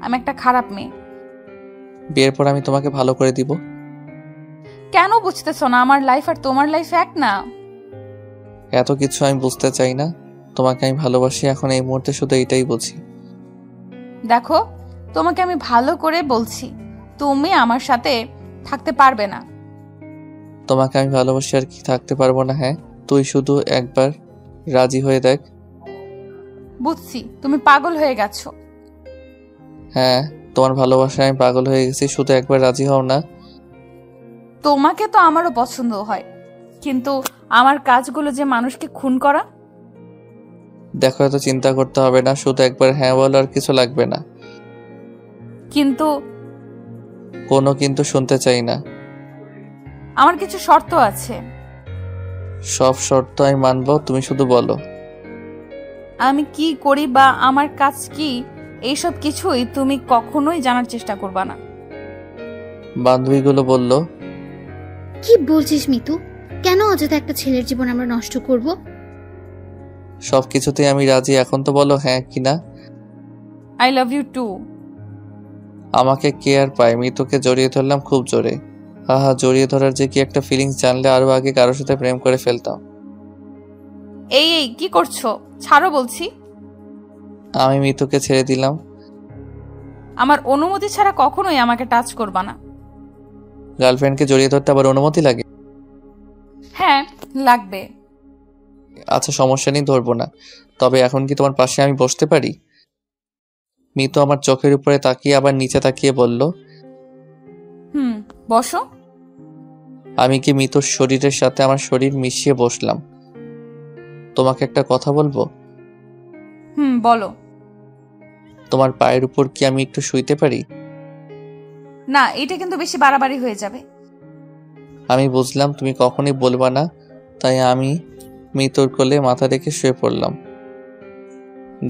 আমি একটা খারাপ মেয়ে। বিয়ের পর আমি তোমাকে ভালো করে দিব। কেন বুঝতেছো না? আমার লাইফ আর তোমার লাইফ এক না। এত কিছু আমি বুঝতে চাই না, তোমাকে আমি ভালোবাসি। এখন এই মুহূর্তে শুধু এটাই বুঝি। দেখো, তোমাকে আমি ভালো করে বলছি, তুমি আমার সাথে থাকতে পারবে না। তোমাকে আমি ভালোবাসি আর কি থাকতে পারবো না? হ্যাঁ, তুই শুধু একবার রাজি হয়ে দেখ। বুঝছি তুমি পাগল হয়ে গেছো। হ্যাঁ, তোমার ভালোবাসায় আমি পাগল হয়ে গেছি, শুধু একবার রাজি হও না। তোমাকে তো আমারও পছন্দ হয়, কিন্তু আমার কাজগুলো যে মানুষকে খুন করা। দেখো, এত চিন্তা করতে হবে না, শুধু একবার হ্যাঁ বলো, আর কিছু লাগবে না। কিন্তু কোনো কিন্তু শুনতে চাই না। আমার কিছু শর্ত আছে। সব শর্ত আমি মানবো, তুমি শুধু বলো। আমি কি করি বা আমার কাজ কি, এইসব কিছুই তুমি কখনোই জানার চেষ্টা করবা না। বান্ধবীগুলো বলল, কি বলছিস মিতু? কেন অযথা একটা ছেলের জীবন আমরা নষ্ট করব? সবকিছুতেই আমি রাজি, এখন তো বলো হ্যাঁ কি না। I love you too. আমাকে কে আর পায়? মিতুকে জড়িয়ে ধরলাম খুব জোরে। আহা, জড়িয়ে ধরার যে কি একটা ফিলিংস, জানলে আরো আগে কারোর সাথে প্রেম করে ফেলতাম। এই কি করছো? ছাড়ো বলছি। আমি মিতুকে ছেড়ে দিলাম। আমার অনুমতি ছাড়া কখনোই আমাকে টাচ করবা না। গার্লফ্রেন্ডকে জড়িয়ে ধরতে আবার অনুমতি লাগে? হ্যাঁ, লাগবে। আচ্ছা, সমস্যা নেই, ধরবো না। তবে এখন কি তোমার পাশে আমি বসতে পারি? মিতু আমার চোখের উপরে তাকিয়ে আবার নিচে তাকিয়ে বলল, বসো। আমি কি মিতুর শরীরের সাথে আমার শরীর মিশিয়ে বসলাম। তোমাকে একটা কথা বলবো? বলো। তোমার পায়ের উপর কি আমি একটু শুইতে পারি? না, এটা কিন্তু বেশি বাড়াবাড়ি হয়ে যাবে। আমি বুঝলাম তুমি কখনোই বলবা না, তাই আমি মিতুর কোলে মাথা রেখে শুয়ে পড়লাম।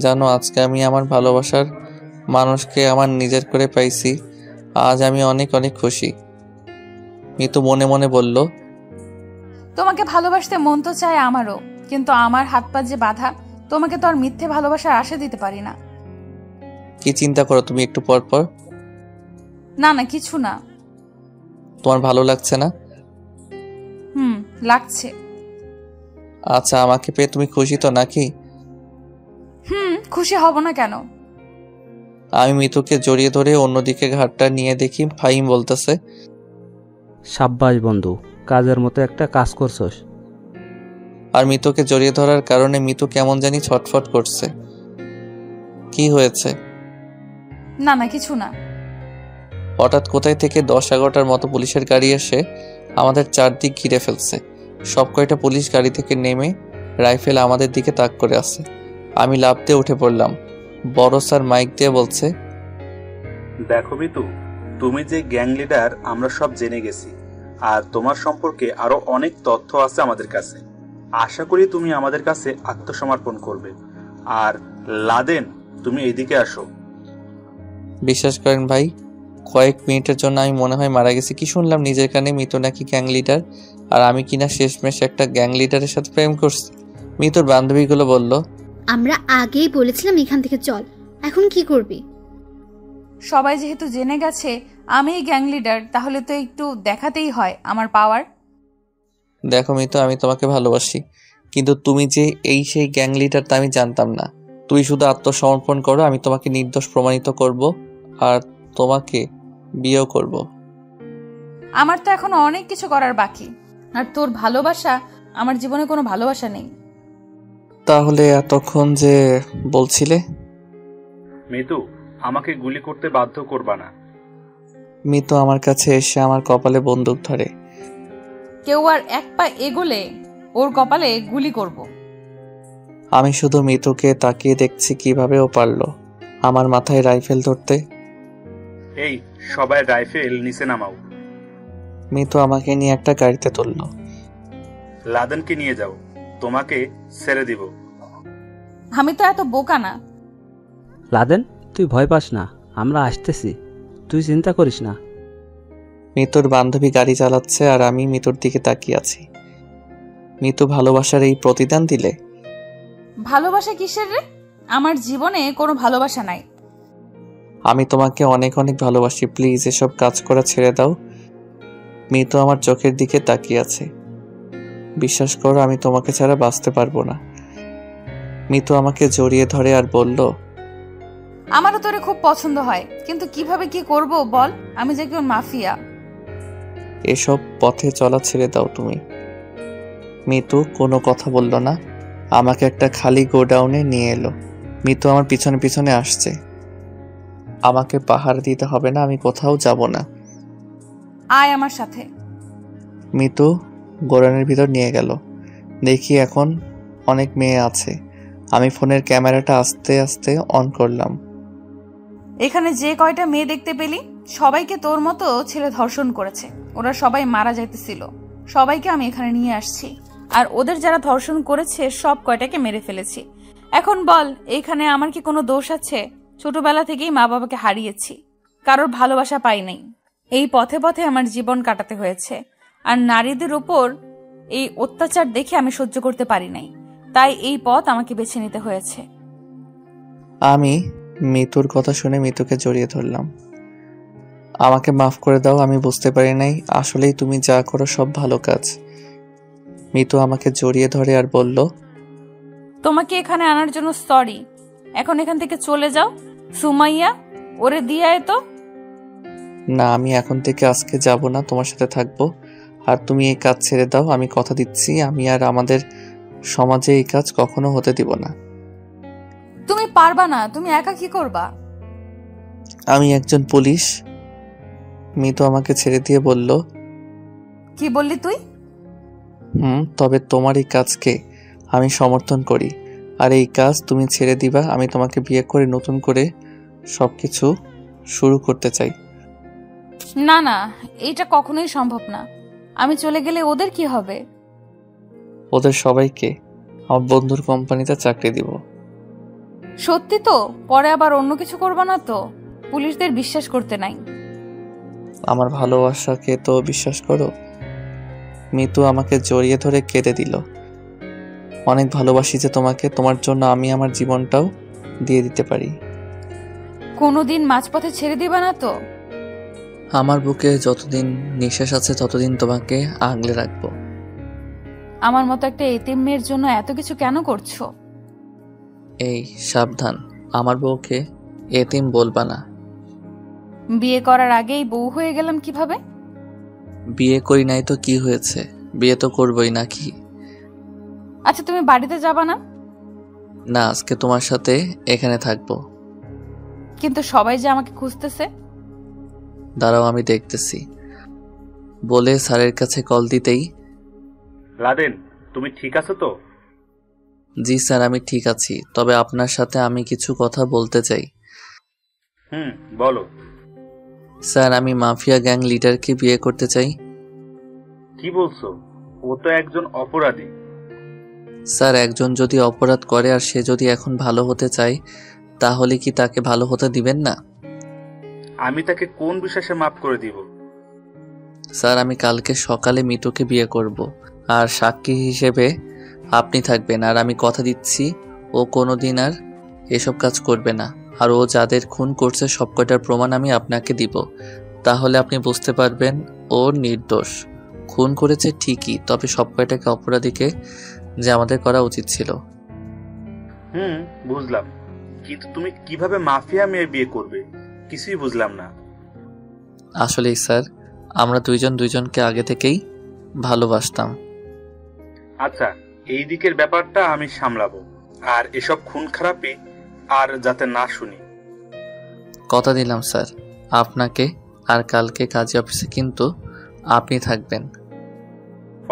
জানো, আজকে আমি আমার ভালোবাসার মানুষকে আমার নিজের করে পাইছি। আজ আমি অনেক অনেক খুশি। মিতু মনে মনে বলল, তোমাকে ভালোবাসতে মন তো চায় আমারও, কিন্তু আমার হাত পা যে বাঁধা, তোমাকে তো আর মিথ্যে ভালোবাসার আশা দিতে পারি না। কি চিন্তা করো তুমি একটু পর পর? না না, কিছু না। তোমার ভালো লাগছে না? লাগছে। আচ্ছা, আমাকে পেয়ে তুমি খুশি তো নাকি? খুশি হব না কেন? আমি মিতুকে জড়িয়ে ধরে অন্যদিকে ঘাটটা নিয়ে দেখি ফাহিম বলতেছে, সাব্বাস বন্ধু, কাজের মতো একটা কাজ করছস। আর মিতুকে জড়িয়ে ধরার কারণে মিতু কেমন জানি ছটফট করছে। কি হয়েছে? না না, কিছু না। হঠাৎ কোথায় থেকে 10-11টার মতো পুলিশের গাড়ি এসে আমাদের চারদিক ঘিরে ফেলছে। সব কয়টা পুলিশ গাড়ি থেকে নেমে রাইফেল আমাদের দিকে তাক করে আছে। আমি লাফ দিয়ে উঠে পড়লাম। বড় স্যার মাইক দিয়ে বলছে, দেখো মিতু, তুমি যে গ্যাং লিডার আমরা সব জেনে গেছি, আর তোমার সম্পর্কে আরো অনেক তথ্য আছে আমাদের কাছে। আশা করি তুমি আমাদের কাছে আত্মসমর্পণ করবে। আর লাদেন, তুমি এদিকে আসো। বিশ্বাস করেন ভাই, কয়েক মিনিটের জন্য আমি মনে হয় মারা গেছি। কি শুনলাম নিজের কানে মিতু নাকি গ্যাং লিডার, আর আমি কিনা শেষমেশ একটা গ্যাং লিডারের সাথে প্রেম করছি। মিতুর বান্ধবীগুলো বলল, আমরা আগেই বলেছিলাম এখান থেকে চল, এখন কি করবি? সবাই যেহেতু জেনে গেছে আমি গ্যাং লিডার, তাহলে তো একটু দেখাতেই হয় আমার পাওয়ার। দেখো মিতু, আমি তোমাকে ভালোবাসি, কিন্তু তুমি যে সেই গ্যাং লিডার তা আমি জানতাম না। তুই শুধু আত্মসমর্পণ করো, আমি তোমাকে নির্দোষ প্রমাণিত করব, আর তোমাকে বিয়েও করব। আমার তো এখন অনেক কিছু করার বাকি, আর তোর ভালোবাসা, আমার জীবনে কোনো ভালোবাসা নেই। তাহলে এতক্ষণ যে বলছিলে? মিতু, আমাকে গুলি করতে বাধ্য করবা না। মিতু আমার কাছে এসে আমার কপালে বন্দুক ধরে। কেউ আর এক পা এগোলে ওর কপালে গুলি করব। আমি শুধু মিতুকে তাকিয়ে দেখছি কিভাবে ও পারলো আমার মাথায় রাইফেল ধরতে। এই সবাই রাইফেল নিচে নামাও। মিতু আমাকে নিয়ে একটা গাড়িতে তুলল। লাদেনকে নিয়ে যাও, তোমাকে ছেড়ে দিব। আমি তো এত বোকা না। লাদেন, তুই ভয় পাস না, আমরা আসতেছি, তুই চিন্তা করিস না। মিতুর বান্ধবী গাড়ি চালাচ্ছে আর আমি মিতুর দিকে তাকিয়ে আছি। মিতু ভালোবাসার এই প্রতিদান দিলে? ভালোবাসা কিসের রে? আমার জীবনে কোনো ভালোবাসা নাই। আমি তোমাকে অনেক অনেক ভালোবাসি, প্লিজ এসব কাজ করা ছেড়ে দাও। মিতু আমার চোখের দিকে তাকিয়ে আছে। বিশ্বাস করো, আমি তোমাকে ছাড়া বাঁচতে পারবো না। মিতু আমাকে জড়িয়ে ধরে আর বলল, আমারও তোরে খুব পছন্দ হয়, কিন্তু কিভাবে কি করব বল, আমি যে কেউ মাফিয়া। এসব পথে চলা ছেড়ে দাও তুমি। মিতু কোনো কথা বলল না, আমাকে একটা খালি গোডাউনে নিয়ে এলো। মিতু আমার পিছনে পিছনে আসছে। আমাকে পাহাড় দিতে হবে না, আমি কোথাও যাব না। আয় আমার সাথে। মিতু গোডাউনের ভিতর নিয়ে গেল। দেখি এখন অনেক মেয়ে আছে। আমি ফোনের ক্যামেরাটা আস্তে আস্তে অন করলাম। এখানে যে কয়টা মেয়ে দেখতে পেলি, সবাইকে তোর মতো ছেলে ধর্ষণ করেছে। ওরা সবাই মারা যাইতেছিল, সবাইকে আমি এখানে নিয়ে আসছি, আর ওদের যারা ধর্ষণ করেছে সব কয়টাকে মেরে ফেলেছি। এখন বল, এখানে আমার কি কোনো দোষ আছে? ছোটবেলা থেকেই মা বাবাকে হারিয়েছি, কারোর ভালোবাসা পাই নাই। এই পথে পথে আমার জীবন কাটাতে হয়েছে, আর নারীদের উপর এই অত্যাচার দেখে আমি সহ্য করতে পারি নাই, তাই এই পথ আমাকে বেছে নিতে হয়েছে। আমি মিতুর কথা শুনে মিতুকে জড়িয়ে ধরলাম। আমাকে মাফ করে দাও, আমি বুঝতে পারি নাই আসলেই তুমি যা করো সব ভালো কাজ। মিতু আমাকে জড়িয়ে ধরে আর বলল, তোমাকে এখানে আনার জন্য সরি। এখন এখান থেকে চলে যাও। সুমাইয়া, ওরে দিয়ে আয় তো। না, আমি এখন থেকে আজকে যাব না, তোমার সাথে থাকবো। আর তুমি এই কাজ ছেড়ে দাও, আমি কথা দিচ্ছি আমি আর আমাদের সমাজে এই কাজ কখনো হতে দিব না। তুমি পারবা না, তুমি একা কি করবা? আমি একজন পুলিশ। মিতু আমাকে ছেড়ে দিয়ে বলল। কি বললি তুই? তবে তোমার এই কাজকে আমি সমর্থন করি। আর এই কাজ তুমি ছেড়ে দিবা, আমি তোমাকে বিয়ে করে নতুন করে সবকিছু শুরু করতে চাই। না না, এটা কখনোই সম্ভব না। আমি চলে গেলে ওদের কি হবে? ওদের সবাইকে আমার বন্ধুর কোম্পানিতে চাকরি দিব। সত্যি তো? পরে আবার অন্য কিছু করবা না তো? পুলিশদের বিশ্বাস করতে নাই। আমার ভালোবাসাকে তো বিশ্বাস করো। মিতু আমাকে জড়িয়ে ধরে কেঁদে দিল। অনেক ভালোবাসি যে তোমাকে, তোমার জন্য আমি আমার জীবনটাও দিয়ে দিতে পারি। কোনোদিন মাঝপথে ছেড়ে দিবা না তো? আমার বুকে যতদিন নিঃশ্বাস আছে ততদিন তোমাকে আগলে রাখবো। আমার মতো একটা এতিম মেয়ের জন্য এত কিছু কেন করছো? এই সাবধান, আমার বউকে এতিম বলবা না। বিয়ে করার আগেই বউ হয়ে গেলাম কিভাবে? বিয়ে করি নাই তো কি হয়েছে, বিয়ে তো করবই নাকি। আচ্ছা, তুমি বাড়িতে যাবা না? না, আজকে তোমার সাথে এখানে থাকবো। কিন্তু সবাই যে আমাকে খুঁজতেছে। দাঁড়াও, আমি দেখতেছি বলে স্যারের কাছে কল দিতেই। লাদেন, তুমি ঠিক আছো তো? জি স্যার, আমি ঠিক আছি, তবে আপনার সাথে আমি কিছু কথা বলতে চাই। বলো। স্যার, আমি মাফিয়া গ্যাং লিডারকে বিয়ে করতে চাই। কি বলছো? ও তো একজন অপরাধী। স্যার, একজন যদি অপরাধ করে আর সে যদি এখন ভালো হতে চায়, তাহলে কি তাকে ভালো হতে দিবেন না? আমি তাকে কোন বিশ্বাসে মাফ করে দিব? স্যার, আমি কালকে সকালে মিতুকে বিয়ে করব, আর সাক্ষী হিসেবে আপনি থাকবেন। আর আমি কথা দিচ্ছি ও কোনোদিন আর এসব কাজ করবে না। আর ও যাদের খুন করছে সবকটার প্রমাণ আমি আপনাকে দিব। তাহলে আপনি বুঝতে পারবেন ও নির্দোষ। খুন করেছে ঠিকই, তবে সবকটাকে অপরাধীকে যে আমাদের করা উচিত ছিল। বুঝলাম, কিন্তু তুমি কিভাবে মাফিয়া মেয়ে বিয়ে করবে কিছুই বুঝলাম না। আসলেই স্যার, আমরা দুইজন দুইজনকে আগে থেকেই ভালোবাসতাম। আচ্ছা, এই দিকের ব্যাপারটা আমি সামলাবো, আর এসব খুন খারাপি আর যাতে না শুনি। কথা দিলাম স্যার আপনাকে। আর কালকে কাজী অফিসে কিন্তু আপনি থাকবেন।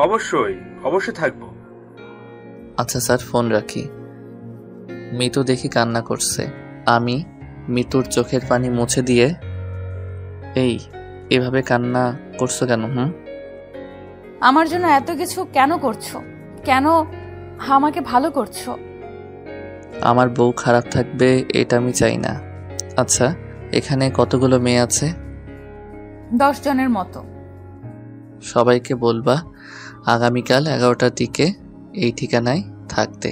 অবশ্যই অবশ্যই থাকবো। আচ্ছা স্যার, ফোন রাখি। মিতু দেখি কান্না করছে। আমি মিতুর চোখের পানি মুছে দিয়ে, এই এভাবে কান্না করছো কেন? আমার জন্য এত কিছু কেন করছো? কেন আমাকে ভালো করছো? আমার বউ খারাপ থাকবে এটা আমি চাই না। আচ্ছা, এখানে কতগুলো মেয়ে আছে? 10 জনের মতো। সবাইকে বলবা আগামীকাল 11টার দিকে এই ঠিকানায় থাকতে।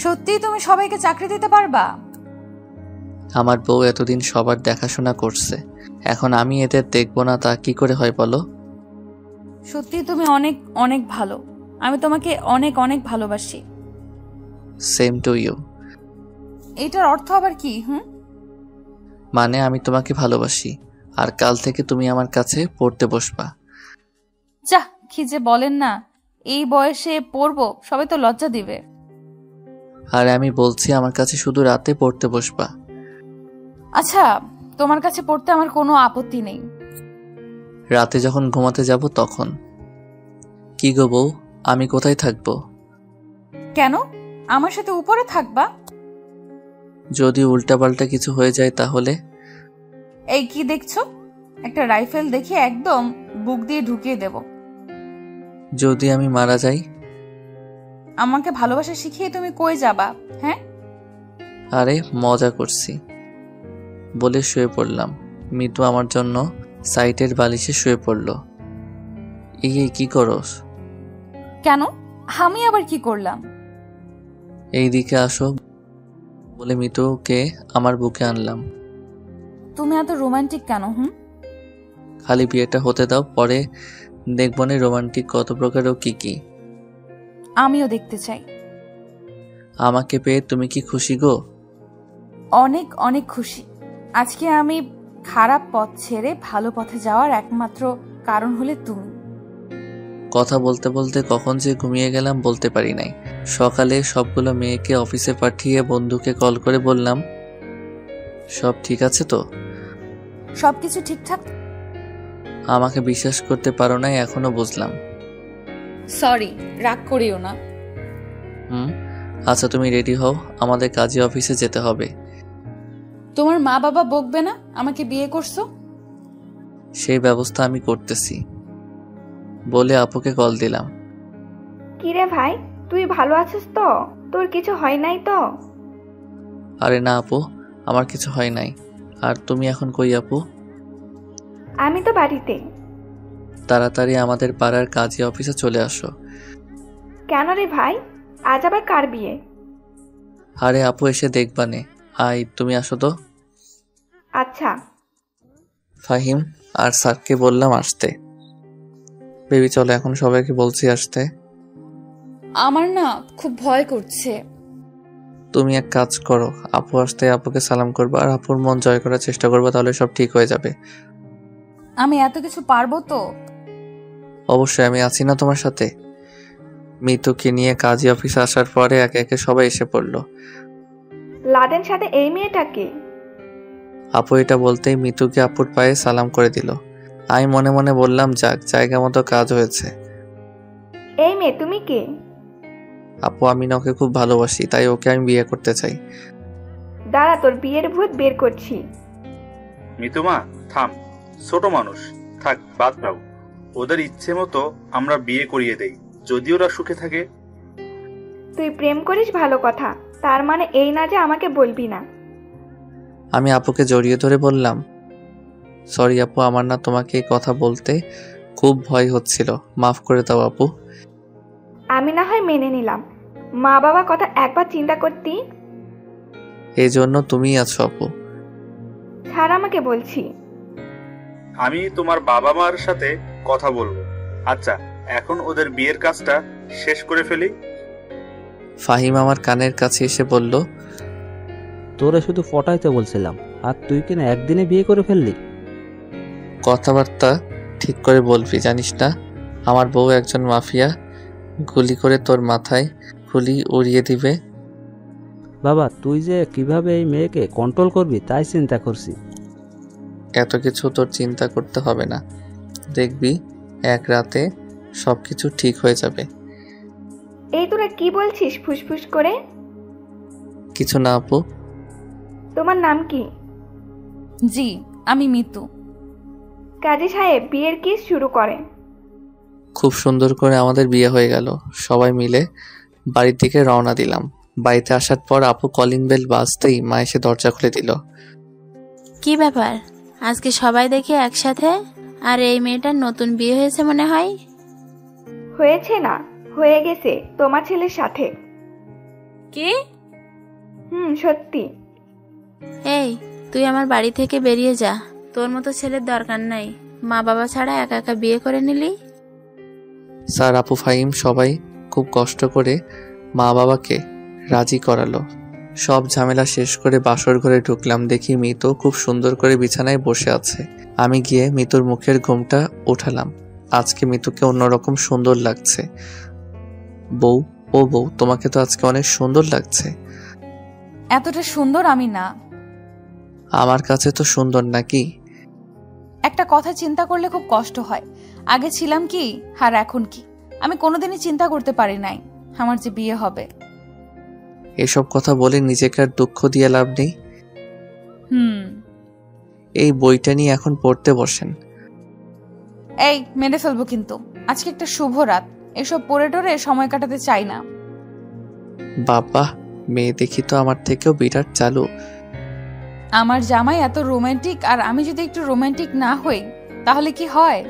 সত্যি তুমি সবাইকে চাকরি দিতে পারবা? আমার বউ এতদিন সবার দেখাশোনা করছে, এখন আমি এদের দেখব না তা কি করে হয় বলো? সত্যি তুমি অনেক অনেক ভালো। আমি তোমাকে অনেক অনেক ভালোবাসি। Same to you. এটার অর্থ আবার কি? মানে আমি তোমাকে ভালোবাসি, আর কাল থেকে তুমি আমার কাছে পড়তে বসবা। যা, কি যে বলেন না, এই বয়সে পড়বো? সবাই তো লজ্জা দিবে। আর আমি বলছি আমার কাছে শুধু রাতে পড়তে বসবা। আচ্ছা, তোমার কাছে পড়তে আমার কোনো আপত্তি নেই। রাতে যখন ঘুমাতে যাব তখন। কি গো বউ, আমি কোথায় থাকবো? কেন? আমার সাথে উপরে থাকবা? যদি উল্টাপাল্টা কিছু হয়ে যায় তাহলে? এই কি দেখছো? একটা রাইফেল দেখি একদম বুক দিয়ে ঢুকিয়ে দেব। যদি আমি মারা যাই? আমাকে ভালোবাসা শিখিয়ে তুমি কই যাবা? হ্যাঁ, আরে মজা করছি বলে শুয়ে পড়লাম। মিতু আমার জন্য সাইটের বালিশে শুয়ে পড়ল। এই কি করস? কেন? আমি আবার কি করলাম? এইদিকে আসো বলে মিতুকে আমার বুকে আনলাম। তুমি এত রোমান্টিক কেন? খালি বিয়েটা হতে দাও, পরে দেখবো না রোমান্টিক কত প্রকার ও কি কি। আমিও দেখতে চাই। আমাকে পেয়ে তুমি কি খুশি গো? অনেক অনেক খুশি। আজকে আমি খারাপ পথ ছেড়ে ভালো পথে যাওয়ার একমাত্র কারণ হলে তুমি। কথা বলতে বলতে কখন যে ঘুমিয়ে গেলাম বলতে পারি নাই। সকালে সবগুলো মেয়েকে অফিসে পাঠিয়ে বন্ধুকে কল করে বললাম, সব ঠিক আছে তো? সবকিছু ঠিকঠাক। আমাকে বিশ্বাস করতে পারো নাই, এখনো বুঝলাম। সরি, রাগ করিও না। আচ্ছা তুমি রেডি হও, আমাদের কাজী অফিসে যেতে হবে। তোমার মা বাবা বকবে না আমাকে বিয়ে করছো? সেই ব্যবস্থা আমি করতেছি বলে আপুকে কল দিলাম। কিরে ভাই, তুই ভালো আছিস তো? তোর কিছু হয় নাই তো? আরে না আপু, আমার কিছু হয় নাই। আর তুমি এখন কই আপু? আমি তো বাড়িতে। তাড়াতাড়ি আমাদের পাড়ার কাজী অফিসে চলে আসো। কেন রে ভাই, আজ আবার কার বিয়ে? আরে আপু এসে দেখবানে। আই তুমি আসো তো। আচ্ছা। ফাহিম আর স্যারকে বললাম আসতে। বেবি চলো, এখন সবাইকে বলছি আসতে। আমার না খুব ভয় করছে। তুমি এক কাজ করো, আপু আসতে আপুকে সালাম করবা আর আপুর মন জয় করার চেষ্টা করবা, তাহলে সব ঠিক হয়ে যাবে। আমি এত কিছু পারবো তো? অবশ্যই, আমি আছি না তোমার সাথে। মিতুকে নিয়ে কাজী অফিসে আসার পরে একে একে সবাই এসে পড়লো। লাদেন সাথে এই মেয়েটাকে? আপু এটা বলতেই মিতুকে আপুর পায়ে সালাম করে দিল। আমি মনে মনে বললাম, যাক, জায়গা মতো কাজ হয়েছে। এই মেয়ে তুমি কে? আপু আমি না ওকে খুব ভালোবাসি, তাই ওকে আমি বিয়ে করতে চাই। দাঁড়া, তোর বিয়ের ভূত বের করছি। মিতুমা থাম, ছোট মানুষ, থাক বাদ দাও। ওদের ইচ্ছে মতো আমরা বিয়ে করিয়ে দেই, যদি ওরা সুখে থাকে। তুই প্রেম করিস ভালো কথা, তার মানে এই না যে আমাকে বলবি না। আমি আপুকে জড়িয়ে ধরে বললাম, সরি আপু, আমার না তোমাকে এই কথা বলতে খুব ভয় হচ্ছিল, মাফ করে দাও আপু। আমি না হয় মেনে নিলাম, মা বাবার কথা একবার চিন্তা করতি। এই জন্য তুমিই আছো আপু। ছাড় আমাকে বলছি। আমি তোমার বাবা মার সাথে কথা বলবো। আচ্ছা এখন ওদের বিয়ের কাজটা শেষ করে ফেলি। ফাহিম আমার কানের কাছে এসে বলল, তোরে শুধু পটাইতে বলছিলাম, আর তুই কিনা একদিনে বিয়ে করে ফেললি। কথাবার্তা ঠিক করে বলবি, জানিস না আমার বউ একজন মাফিয়া, গুলি করে তোর মাথায় গুলি উড়িয়ে দিবে। বাবা তুই যে কিভাবে এই মেয়েকে কন্ট্রোল করবি তাই চিন্তা করছি। এত কিছু তোর চিন্তা করতে হবে না, দেখবি এক রাতে সবকিছু ঠিক হয়ে যাবে। এই তোরা কি বলছিস ফুসফুস করে? কিছু না আপু। তোমার নাম কি? জি, আমি মিতু। কাজী সাহেব বিয়ের কেস শুরু করেন। খুব সুন্দর করে আমাদের বিয়ে হয়ে গেল। সবাই মিলে বাড়ির দিকে রওনা দিলাম। বাড়িতে আসার পর আপু কলিং বেল বাজতেই মা এসে দরজা খুলে দিল। কি ব্যাপার, আজকে সবাই দেখে একসাথে? আর এই মেয়েটার নতুন বিয়ে হয়েছে মনে হয়। হয়েছে না, হয়ে গেছে তোমার ছেলের সাথে। কি? সত্যি। এই তুই আমার বাড়ি থেকে বেরিয়ে যা, তোর মতো ছেলের দরকার নাই। মা বাবা ছাড়া একা একা বিয়ে করে নিলি। স্যার, আপু, ফাহিম সবাই খুব কষ্ট করে মা বাবাকে রাজি করালো। সব ঝামেলা শেষ করে বাসর ঘরে ঢুকলাম, দেখি মিতু খুব সুন্দর করে বিছানায় বসে আছে। আমি গিয়ে মিতুর মুখের ঘুমটা উঠালাম। আজকে মিতুকে অন্যরকম সুন্দর লাগছে। বউ, ও বউ, তোমাকে তো আজকে অনেক সুন্দর লাগছে। এতটা সুন্দর আমি না। আমার কাছে তো সুন্দর নাকি? একটা কথা চিন্তা করলে খুব কষ্ট হয়। আগে ছিলাম কি আর এখন কি, আমি কোনোদিনই চিন্তা করতে পারি নাই আমার যে বিয়ে হবে। এসব কথা বলে নিজেকে আর দুঃখ দিয়ে লাভ নেই। এই বইটা নিয়ে এখন পড়তে বসেন। এই মেরে ফেলবো কিন্তু। আজকে একটা শুভ রাত, এসব পড়ে টরে সময় কাটাতে চাই না। বাবা, মেয়ে দেখি তো আমার থেকেও বিরাট চালু। আমার জামাই এত রোমান্টিক, আর আমি যদি একটু রোমান্টিক না হই তাহলে কি হয়?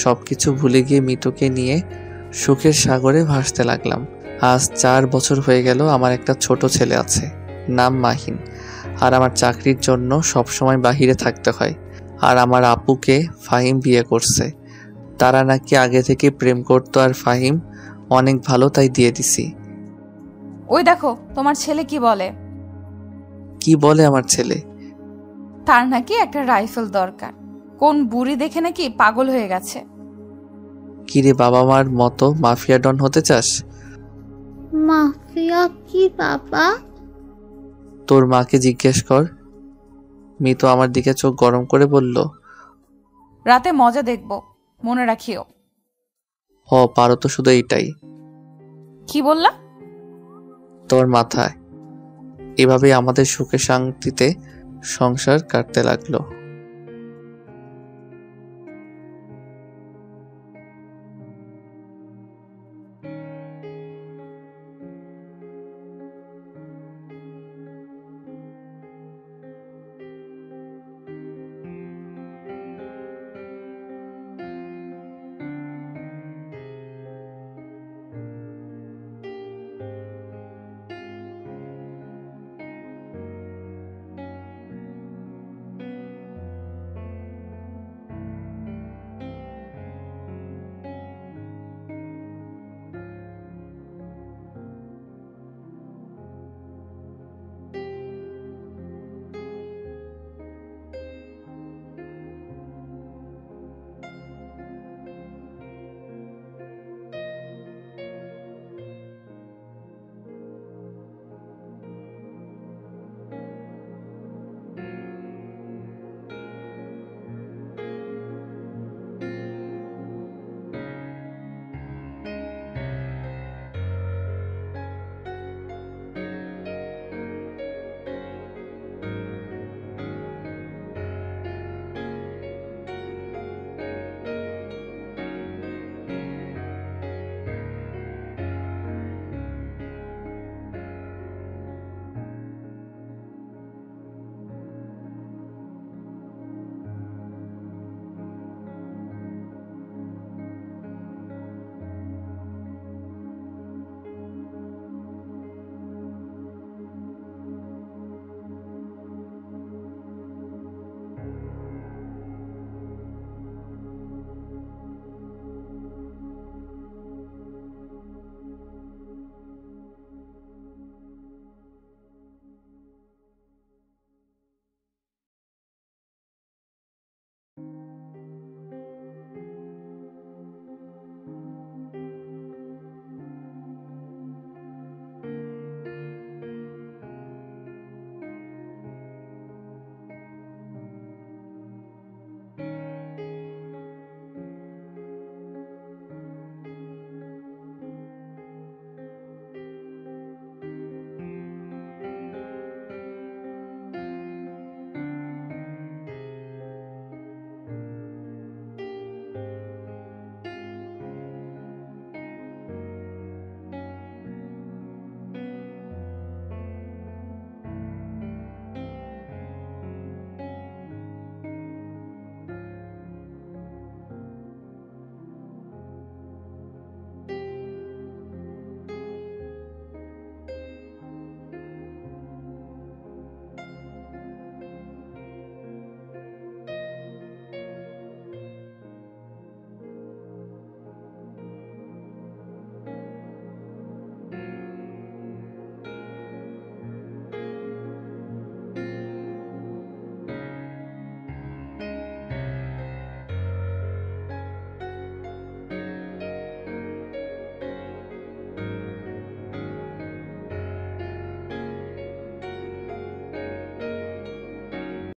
সবকিছু ভুলে গিয়ে মিতুকে নিয়ে সুখের সাগরে ভাসতে লাগলাম। আজ 4 বছর হয়ে গেল। আমার একটা ছোট ছেলে আছে, নাম মাহিন। আর আমার চাকরির জন্য সবসময় বাহিরে থাকতে হয়। আর আমার আপুকে ফাহিম বিয়ে করছে। তারা নাকি আগে থেকে প্রেম করতো, আর ফাহিম অনেক ভালো, তাই দিয়ে দিছি। ওই দেখো তোমার ছেলে কি বলে। কি বলে আমার ছেলে? তার নাকি একটা রাইফেল দরকার। কোন বুড়ি দেখে নাকি পাগল হয়ে গেছে। কিরে, বাবা মার মতো মাফিয়া ডন হতে চাস? মাফিয়া কি বাবা? তোর মাকে জিজ্ঞেস কর। মিতু আমার দিকে চোখ গরম করে বলল, রাতে মজা দেখব, মনে রাখিও। পারো তো শুধু এইটাই। কি বললা? তোর মাথায়। এভাবেই আমাদের সুখে শান্তিতে সংসার কাটতে লাগলো।